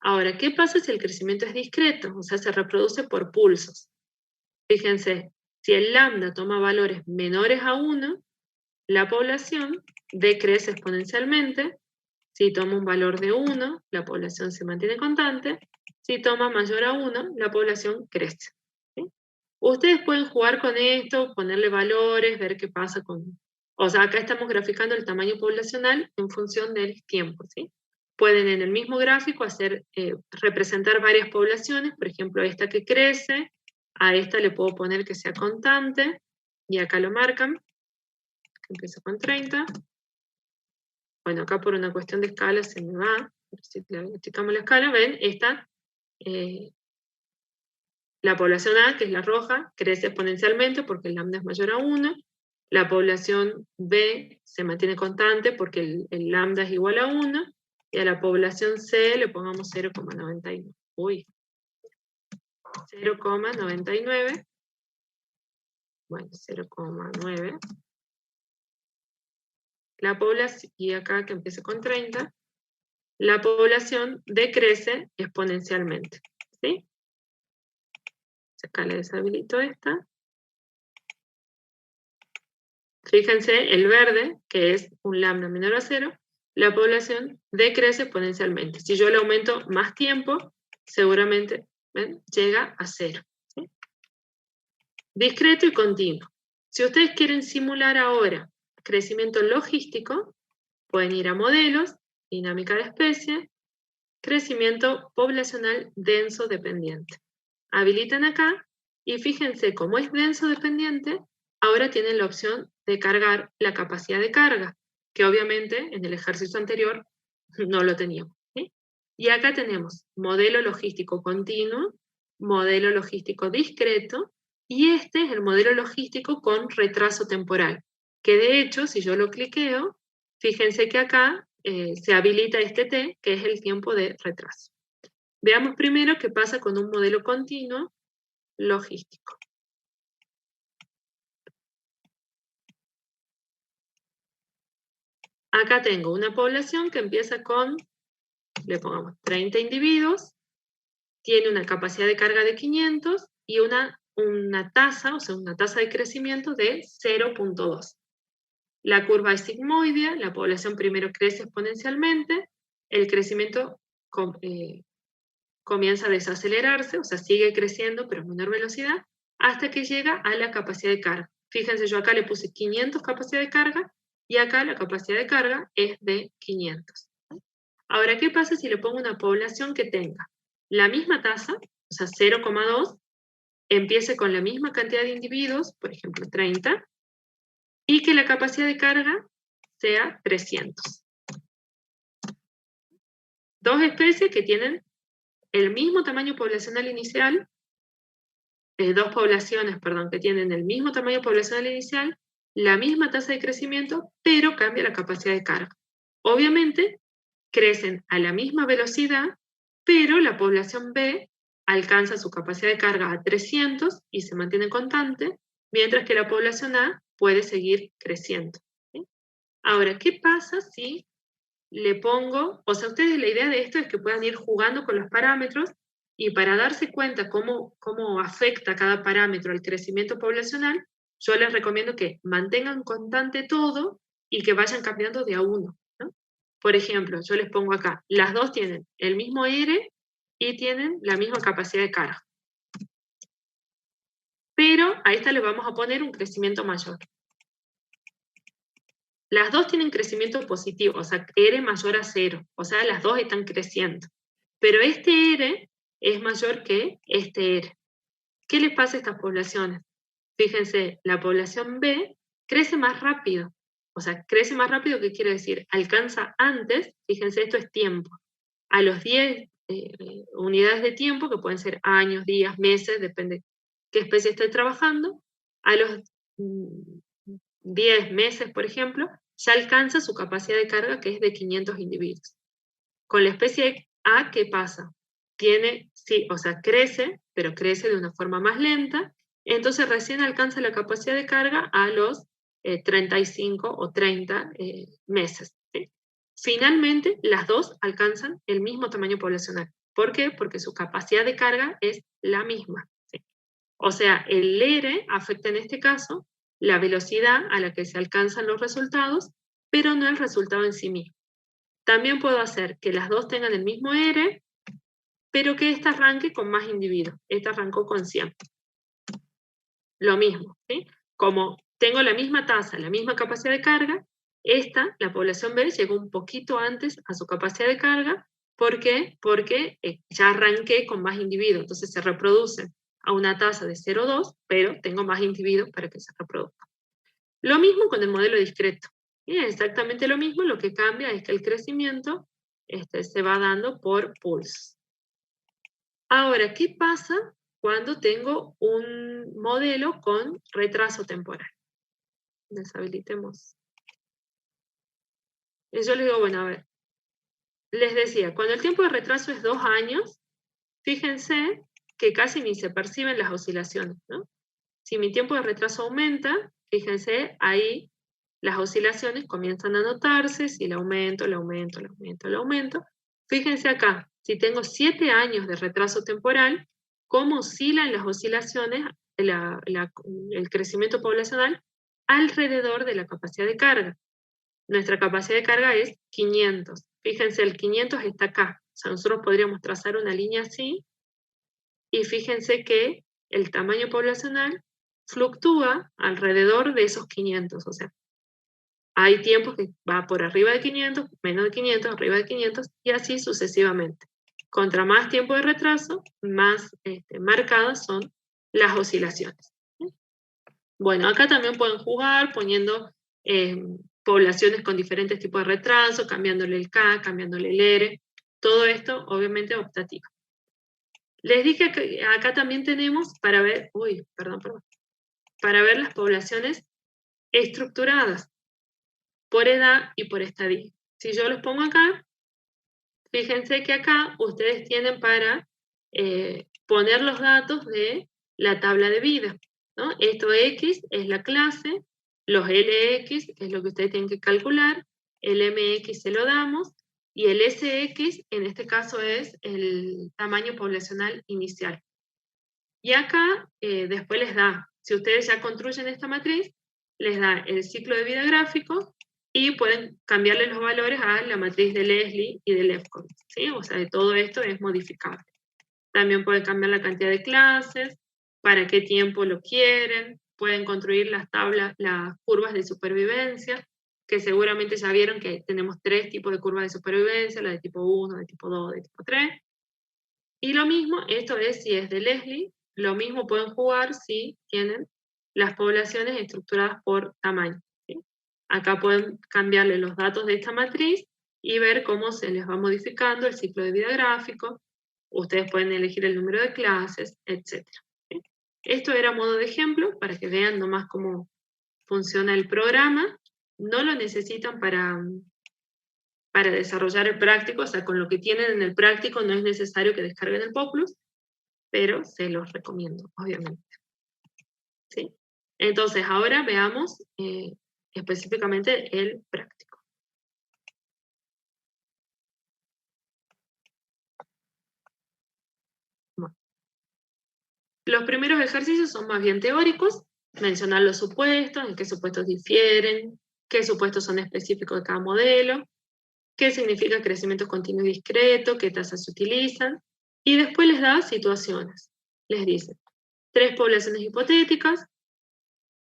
Ahora, ¿qué pasa si el crecimiento es discreto? O sea, se reproduce por pulsos. Fíjense, si el lambda toma valores menores a 1, la población decrece exponencialmente. Si toma un valor de 1, la población se mantiene constante. Si toma mayor a 1, la población crece. ¿Sí? Ustedes pueden jugar con esto, ponerle valores, ver qué pasa con... O sea, acá estamos graficando el tamaño poblacional en función del tiempo, ¿sí? Pueden en el mismo gráfico representar varias poblaciones, por ejemplo, esta que crece, a esta le puedo poner que sea constante, y acá lo marcan, que empieza con 30. Bueno, acá por una cuestión de escala se me va, si le achicamos la escala, ven, esta, la población A, que es la roja, crece exponencialmente porque el lambda es mayor a 1, la población B se mantiene constante porque el lambda es igual a 1, y a la población C le pongamos 0,99. Uy, 0,99. Bueno, 0,9. La población, y acá que empiece con 30, la población decrece exponencialmente. ¿Sí? Acá le deshabilito esta. Fíjense, el verde, que es un lambda menor a 0, la población decrece exponencialmente. Si yo le aumento más tiempo, seguramente, ¿ven?, llega a 0. ¿Sí? Discreto y continuo. Si ustedes quieren simular ahora crecimiento logístico, pueden ir a modelos, dinámica de especie, crecimiento poblacional denso dependiente. Habilitan acá y fíjense, como es denso dependiente, ahora tienen la opción de cargar la capacidad de carga, que obviamente en el ejercicio anterior no lo teníamos. ¿Sí? Y acá tenemos modelo logístico continuo, modelo logístico discreto, y este es el modelo logístico con retraso temporal, que de hecho, si yo lo cliqueo, fíjense que acá se habilita este T, que es el tiempo de retraso. Veamos primero qué pasa con un modelo continuo logístico. Acá tengo una población que empieza con, le pongamos 30 individuos, tiene una capacidad de carga de 500 y una tasa, o sea, una tasa de crecimiento de 0,2. La curva es sigmoidea, la población primero crece exponencialmente, el crecimiento comienza a desacelerarse, o sea, sigue creciendo, pero a menor velocidad, hasta que llega a la capacidad de carga. Fíjense, yo acá le puse 500 capacidad de carga, y acá la capacidad de carga es de 500. Ahora, ¿qué pasa si le pongo una población que tenga la misma tasa, o sea, 0,2, empiece con la misma cantidad de individuos, por ejemplo, 30, y que la capacidad de carga sea 300. Dos especies que tienen el mismo tamaño poblacional inicial, dos poblaciones, perdón, que tienen el mismo tamaño poblacional inicial, la misma tasa de crecimiento, pero cambia la capacidad de carga. Obviamente, crecen a la misma velocidad, pero la población B alcanza su capacidad de carga a 300 y se mantiene constante, mientras que la población A puede seguir creciendo. ¿Sí? Ahora, ¿qué pasa si le pongo, o sea, ustedes la idea de esto es que puedan ir jugando con los parámetros y para darse cuenta cómo afecta cada parámetro al crecimiento poblacional, yo les recomiendo que mantengan constante todo y que vayan cambiando de a uno, ¿no? Por ejemplo, yo les pongo acá, las dos tienen el mismo R y tienen la misma capacidad de carga. Pero a esta le vamos a poner un crecimiento mayor. Las dos tienen crecimiento positivo, o sea, R mayor a 0, o sea, las dos están creciendo. Pero este R es mayor que este R. ¿Qué les pasa a estas poblaciones? Fíjense, la población B crece más rápido. O sea, crece más rápido, ¿qué quiere decir? Alcanza antes, fíjense, esto es tiempo, a los 10 unidades de tiempo, que pueden ser años, días, meses, depende qué especie esté trabajando, a los 10 meses, por ejemplo, ya alcanza su capacidad de carga, que es de 500 individuos. Con la especie A, ¿qué pasa? Tiene, sí, o sea, crece, pero crece de una forma más lenta, entonces recién alcanza la capacidad de carga a los 35 o 30 meses. ¿Sí? Finalmente, las dos alcanzan el mismo tamaño poblacional. ¿Por qué? Porque su capacidad de carga es la misma. ¿Sí? O sea, el R afecta en este caso la velocidad a la que se alcanzan los resultados, pero no el resultado en sí mismo. También puedo hacer que las dos tengan el mismo R, pero que esta arranque con más individuos. Esta arrancó con 100. Lo mismo, ¿sí? Como tengo la misma tasa, la misma capacidad de carga, esta, la población B, llegó un poquito antes a su capacidad de carga. ¿Por qué? Porque ya arranqué con más individuos, entonces se reproducen a una tasa de 0,2, pero tengo más individuos para que se reproduzcan. Lo mismo con el modelo discreto. Y es exactamente lo mismo, lo que cambia es que el crecimiento se va dando por pulsos. Ahora, ¿qué pasa cuando tengo un modelo con retraso temporal? Deshabilitemos. Y yo les digo, bueno, a ver, les decía, cuando el tiempo de retraso es 2 años, fíjense que casi ni se perciben las oscilaciones, ¿no? Si mi tiempo de retraso aumenta, fíjense, ahí las oscilaciones comienzan a notarse, si el aumento. Fíjense acá, si tengo 7 años de retraso temporal, cómo oscilan las oscilaciones, el crecimiento poblacional, alrededor de la capacidad de carga. Nuestra capacidad de carga es 500. Fíjense, el 500 está acá. O sea, nosotros podríamos trazar una línea así, y fíjense que el tamaño poblacional fluctúa alrededor de esos 500. O sea, hay tiempos que va por arriba de 500, menos de 500, arriba de 500, y así sucesivamente. Contra más tiempo de retraso, más marcadas son las oscilaciones. Bueno, acá también pueden jugar poniendo poblaciones con diferentes tipos de retraso, cambiándole el K, cambiándole el R, todo esto obviamente optativo. Les dije que acá también tenemos para ver, para ver las poblaciones estructuradas por edad y por estadio. Si yo los pongo acá, fíjense que acá ustedes tienen para poner los datos de la tabla de vida, ¿no? Esto X es la clase, los LX es lo que ustedes tienen que calcular, el MX se lo damos, y el SX en este caso es el tamaño poblacional inicial. Y acá después les da, si ustedes ya construyen esta matriz, les da el ciclo de vida gráfico, y pueden cambiarle los valores a la matriz de Leslie y de Lefkowitz, ¿sí? O sea, de todo esto es modificable. También pueden cambiar la cantidad de clases, para qué tiempo lo quieren, pueden construir las tablas, las curvas de supervivencia, que seguramente ya vieron que tenemos 3 tipos de curvas de supervivencia, la de tipo 1, de tipo 2, de tipo 3. Y lo mismo, esto es si es de Leslie, lo mismo pueden jugar si tienen las poblaciones estructuradas por tamaño. ¿Sí? Acá pueden cambiarle los datos de esta matriz y ver cómo se les va modificando el ciclo de vida gráfico. Ustedes pueden elegir el número de clases, etc. ¿Sí? Esto era modo de ejemplo para que vean nomás cómo funciona el programa. No lo necesitan para desarrollar el práctico, o sea, con lo que tienen en el práctico no es necesario que descarguen el Populus, pero se los recomiendo, obviamente. ¿Sí? Entonces, ahora veamos específicamente el práctico. Bueno. Los primeros ejercicios son más bien teóricos, mencionar los supuestos, en qué supuestos difieren, qué supuestos son específicos de cada modelo, qué significa crecimiento continuo y discreto, qué tasas se utilizan, y después les da situaciones. Les dice, 3 poblaciones hipotéticas,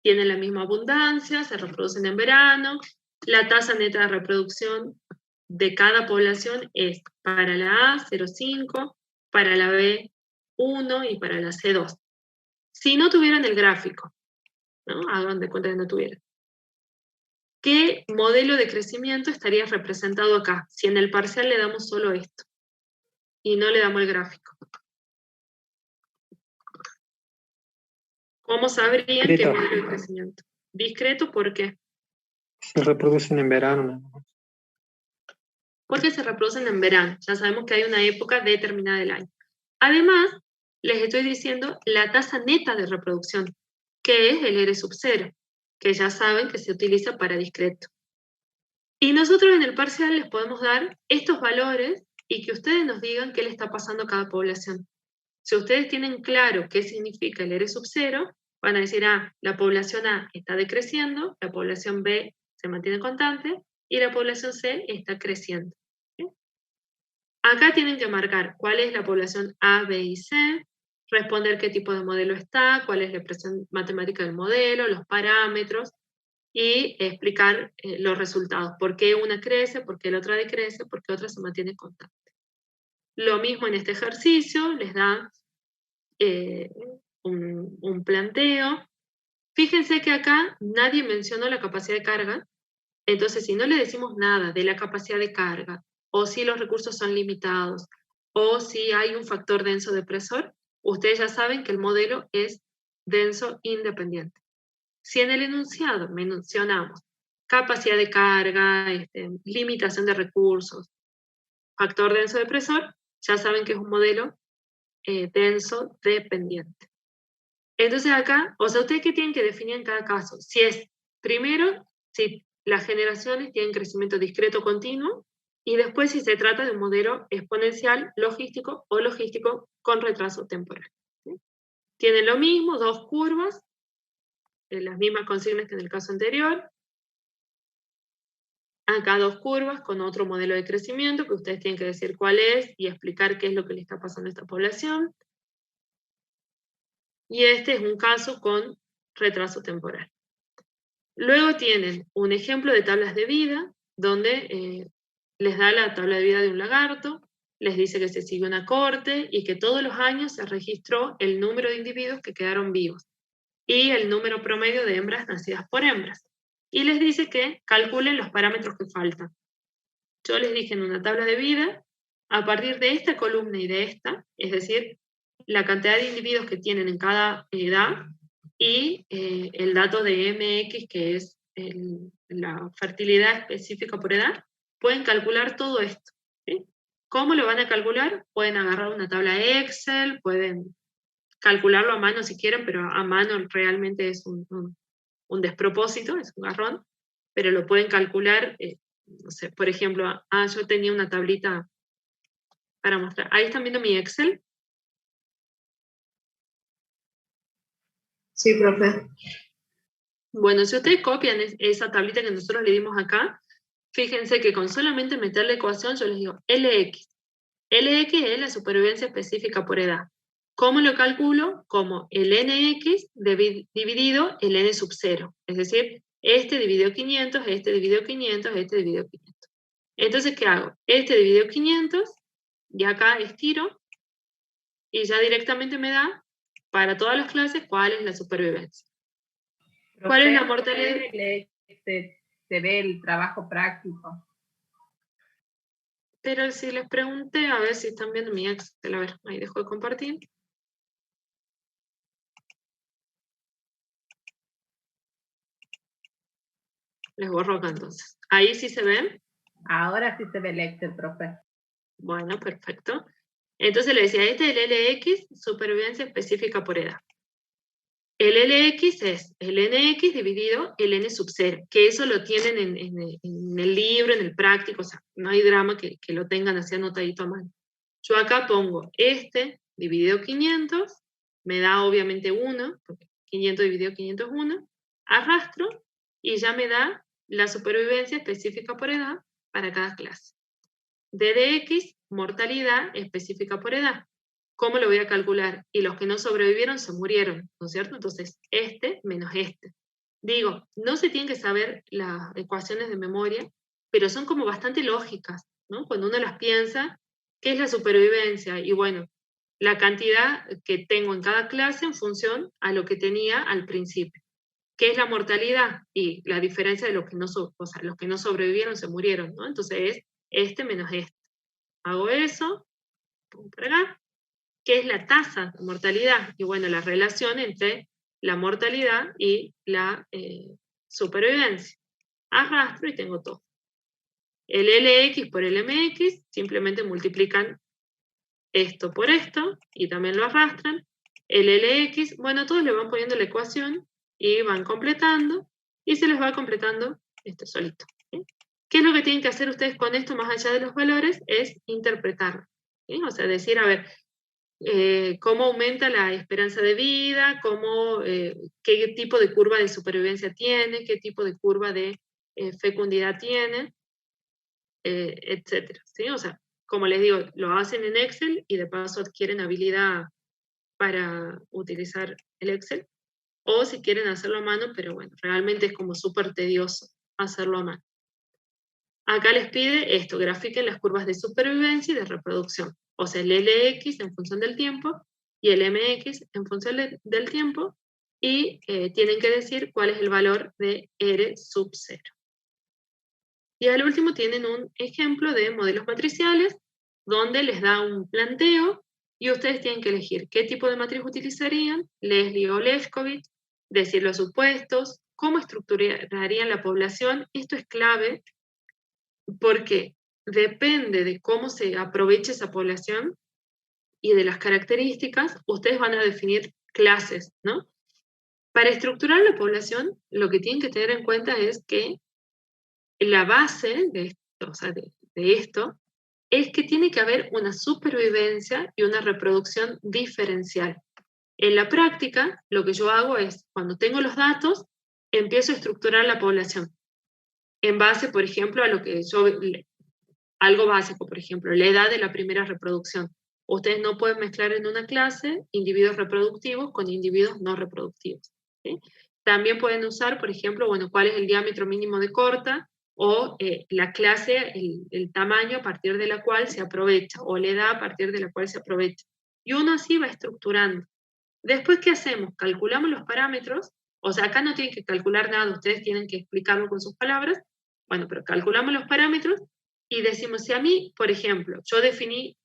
tienen la misma abundancia, se reproducen en verano, la tasa neta de reproducción de cada población es para la A 0,5, para la B 1 y para la C 2. Si no tuvieran el gráfico, ¿no? Hagan de cuenta que no tuvieran. ¿Qué modelo de crecimiento estaría representado acá? Si en el parcial le damos solo esto y no le damos el gráfico. ¿Cómo sabrían qué modelo de crecimiento? Discreto, ¿por qué? Se reproducen en verano. Porque se reproducen en verano. Ya sabemos que hay una época determinada del año. Además, les estoy diciendo la tasa neta de reproducción, que es el R sub 0, que ya saben que se utiliza para discreto. Y nosotros en el parcial les podemos dar estos valores y que ustedes nos digan qué le está pasando a cada población. Si ustedes tienen claro qué significa el R sub 0, van a decir, la población A está decreciendo, la población B se mantiene constante y la población C está creciendo. ¿Sí? Acá tienen que marcar cuál es la población A, B y C, responder qué tipo de modelo está, cuál es la expresión matemática del modelo, los parámetros, y explicar los resultados. ¿Por qué una crece? ¿Por qué la otra decrece? ¿Por qué otra se mantiene constante? Lo mismo en este ejercicio, les da un planteo. Fíjense que acá nadie mencionó la capacidad de carga, entonces si no le decimos nada de la capacidad de carga, o si los recursos son limitados, o si hay un factor denso depresor, ustedes ya saben que el modelo es denso independiente. Si en el enunciado mencionamos capacidad de carga, limitación de recursos, factor denso depresor, ya saben que es un modelo denso dependiente. Entonces acá, o sea, ustedes qué tienen que definir en cada caso. Si es, primero, si las generaciones tienen crecimiento discreto continuo, y después si se trata de un modelo exponencial logístico o logístico con retraso temporal. ¿Sí? Tienen lo mismo, 2 curvas, las mismas consignas que en el caso anterior. Acá 2 curvas con otro modelo de crecimiento que ustedes tienen que decir cuál es y explicar qué es lo que le está pasando a esta población. Y este es un caso con retraso temporal. Luego tienen un ejemplo de tablas de vida, donde les da la tabla de vida de un lagarto, les dice que se sigue una corte y que todos los años se registró el número de individuos que quedaron vivos y el número promedio de hembras nacidas por hembras. Y les dice que calculen los parámetros que faltan. Yo les dije en una tabla de vida, a partir de esta columna y de esta, es decir, la cantidad de individuos que tienen en cada edad y el dato de MX, que es la fertilidad específica por edad, pueden calcular todo esto. ¿Sí? ¿Cómo lo van a calcular? Pueden agarrar una tabla Excel, pueden calcularlo a mano si quieren, pero a mano realmente es un despropósito, es un garrón, pero lo pueden calcular, no sé, por ejemplo, yo tenía una tablita para mostrar. Ahí están viendo mi Excel. Sí, profe. Bueno, si ustedes copian esa tablita que nosotros le dimos acá, fíjense que con solamente meter la ecuación yo les digo LX. LX es la supervivencia específica por edad. ¿Cómo lo calculo? Como el NX dividido el N sub 0. Es decir, este dividido 500, este dividido 500, este dividido 500. Entonces, ¿qué hago? Este dividido 500, y acá estiro, y ya directamente me da, para todas las clases, cuál es la supervivencia. ¿Cuál es la mortalidad? Se ve el trabajo práctico. Pero si les pregunté, a ver si están viendo mi Excel, a ver, ahí dejo de compartir. Les borro acá entonces. Ahí sí se ven. Ahora sí se ve el Excel, profe. Bueno, perfecto. Entonces le decía, este es el LX, supervivencia específica por edad. El LX es el NX dividido el N sub 0, que eso lo tienen en el libro, en el práctico, o sea, no hay drama que lo tengan así anotadito a mano. Yo acá pongo este dividido 500, me da obviamente 1, porque 500 dividido 500 es 1, arrastro y ya me da la supervivencia específica por edad para cada clase. DDX, mortalidad específica por edad. ¿Cómo lo voy a calcular? Y los que no sobrevivieron se murieron, ¿no es cierto? Entonces, este menos este. Digo, no se tienen que saber las ecuaciones de memoria, pero son como bastante lógicas, ¿no? Cuando uno las piensa, ¿qué es la supervivencia? Y bueno, la cantidad que tengo en cada clase en función a lo que tenía al principio. ¿Qué es la mortalidad? Y la diferencia de los que no, los que no sobrevivieron se murieron, ¿no? Entonces es este menos este. Hago eso, pongo por acá. ¿Qué es la tasa de mortalidad? Y bueno, la relación entre la mortalidad y la supervivencia. Arrastro y tengo todo. El LX por el MX simplemente multiplican esto por esto y también lo arrastran. El LX, bueno, todos le van poniendo la ecuación y van completando y se les va completando esto solito. ¿Sí? ¿Qué es lo que tienen que hacer ustedes con esto más allá de los valores? Es interpretarlo. ¿Sí? O sea, decir, a ver, cómo aumenta la esperanza de vida, qué tipo de curva de supervivencia tiene, qué tipo de curva de fecundidad tiene, etcétera, ¿sí? O sea, como les digo, lo hacen en Excel y de paso adquieren habilidad para utilizar el Excel, o si quieren hacerlo a mano, pero bueno, realmente es como súper tedioso hacerlo a mano. Acá les pide esto, grafiquen las curvas de supervivencia y de reproducción. O sea, el LX en función del tiempo y el MX en función del tiempo, y tienen que decir cuál es el valor de R sub 0. Y al último tienen un ejemplo de modelos matriciales, donde les da un planteo, y ustedes tienen que elegir qué tipo de matriz utilizarían, Leslie o Lefkowitz, decir los supuestos, cómo estructurarían la población. Esto es clave, porque depende de cómo se aproveche esa población y de las características, ustedes van a definir clases, ¿no? Para estructurar la población, lo que tienen que tener en cuenta es que la base de esto, o sea, de esto, es que tiene que haber una supervivencia y una reproducción diferencial. En la práctica, lo que yo hago es, cuando tengo los datos, empiezo a estructurar la población en base, por ejemplo, a lo que algo básico, por ejemplo, la edad de la primera reproducción. Ustedes no pueden mezclar en una clase individuos reproductivos con individuos no reproductivos. ¿Sí? También pueden usar, por ejemplo, bueno, cuál es el diámetro mínimo de corta, o la clase, el tamaño a partir de la cual se aprovecha, o la edad a partir de la cual se aprovecha. Y uno así va estructurando. Después, ¿qué hacemos? Calculamos los parámetros, o sea, acá no tienen que calcular nada, ustedes tienen que explicarlo con sus palabras, bueno, pero calculamos los parámetros y decimos, si a mí, por ejemplo, yo definí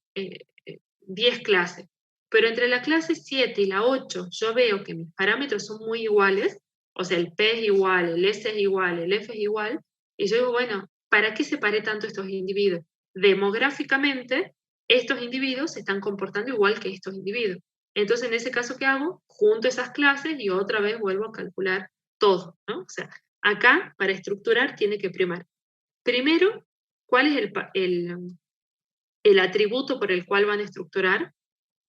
10 clases, pero entre la clase 7 y la 8 yo veo que mis parámetros son muy iguales, o sea, el P es igual, el S es igual, el F es igual, y yo digo, bueno, ¿para qué separé tanto estos individuos? Demográficamente, estos individuos se están comportando igual que estos individuos. Entonces, en ese caso, ¿qué hago? Junto esas clases y otra vez vuelvo a calcular todo, ¿no? O sea, acá, para estructurar, tiene que primar. Primero, ¿cuál es el atributo por el cual van a estructurar?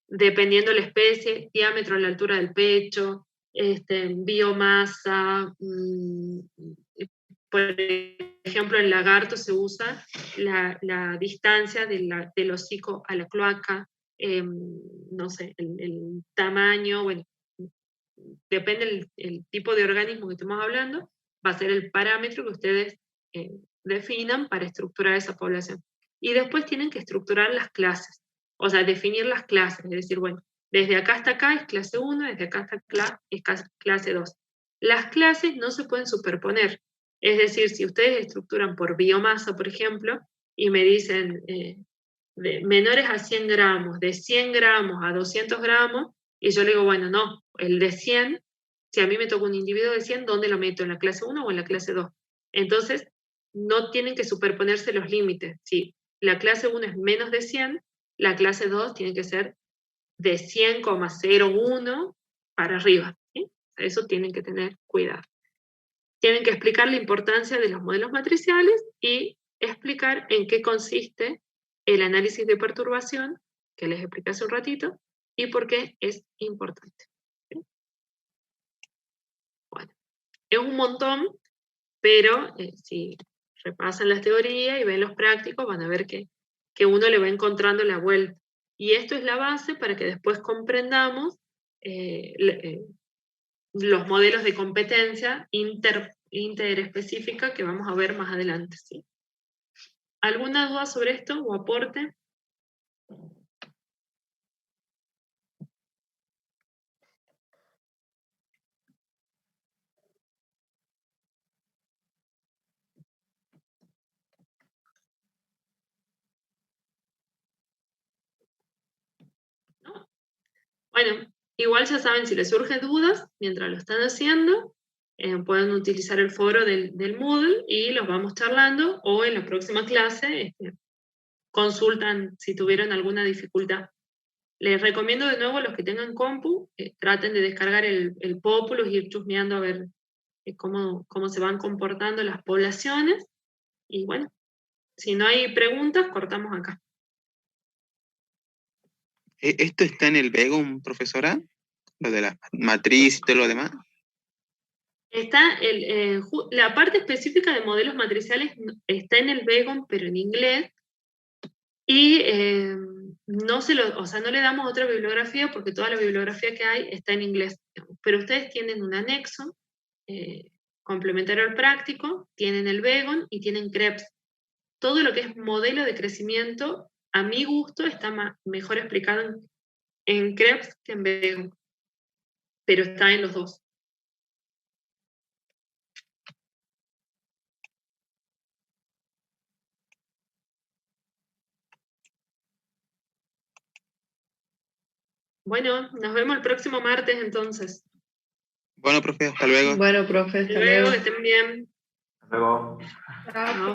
Dependiendo la especie, diámetro a la altura del pecho, biomasa, por ejemplo, en lagarto se usa la distancia del hocico a la cloaca, no sé, el tamaño, bueno, depende el tipo de organismo que estemos hablando, va a ser el parámetro que ustedes definan para estructurar esa población. Y después tienen que estructurar las clases, o sea, definir las clases, es decir, bueno, Desde acá hasta acá es clase 1, desde acá hasta acá es clase 2. Las clases no se pueden superponer. Es decir, si ustedes estructuran por biomasa, por ejemplo, y me dicen de menores a 100 gramos, de 100 gramos a 200 gramos, y yo le digo, bueno, no, el de 100, si a mí me toca un individuo de 100, ¿dónde lo meto? ¿En la clase 1 o en la clase 2? Entonces, no tienen que superponerse los límites. Si la clase 1 es menos de 100, la clase 2 tiene que ser de 100,01 para arriba. ¿Sí? Eso tienen que tener cuidado. Tienen que explicar la importancia de los modelos matriciales y explicar en qué consiste el análisis de perturbación, que les expliqué hace un ratito, y por qué es importante. ¿Sí? Bueno, es un montón, pero si repasan las teorías y ven los prácticos, van a ver que uno le va encontrando la vuelta. Y esto es la base para que después comprendamos los modelos de competencia interespecífica que vamos a ver más adelante. ¿Sí? ¿Alguna duda sobre esto o aporte? ¿No? Bueno, igual ya saben, si les surgen dudas, mientras lo están haciendo, pueden utilizar el foro del Moodle y los vamos charlando, o en la próxima clase consultan si tuvieron alguna dificultad. Les recomiendo de nuevo a los que tengan compu, traten de descargar el Populus y ir chusmeando a ver cómo se van comportando las poblaciones. Y bueno, si no hay preguntas, cortamos acá. ¿Esto está en el Vegum, profesora? Lo de la matriz y todo lo demás. Está la parte específica de modelos matriciales está en el Vegum, pero en inglés. Y no le damos otra bibliografía porque toda la bibliografía que hay está en inglés. Pero ustedes tienen un anexo complementario al práctico, tienen el Vegum y tienen Krebs. Todo lo que es modelo de crecimiento, a mi gusto, está mejor explicado en Krebs que en Vegum. Pero está en los dos. Bueno, nos vemos el próximo martes entonces. Bueno, profe, hasta luego. Bueno, profe, Hasta luego, que estén bien. Hasta luego. Chao.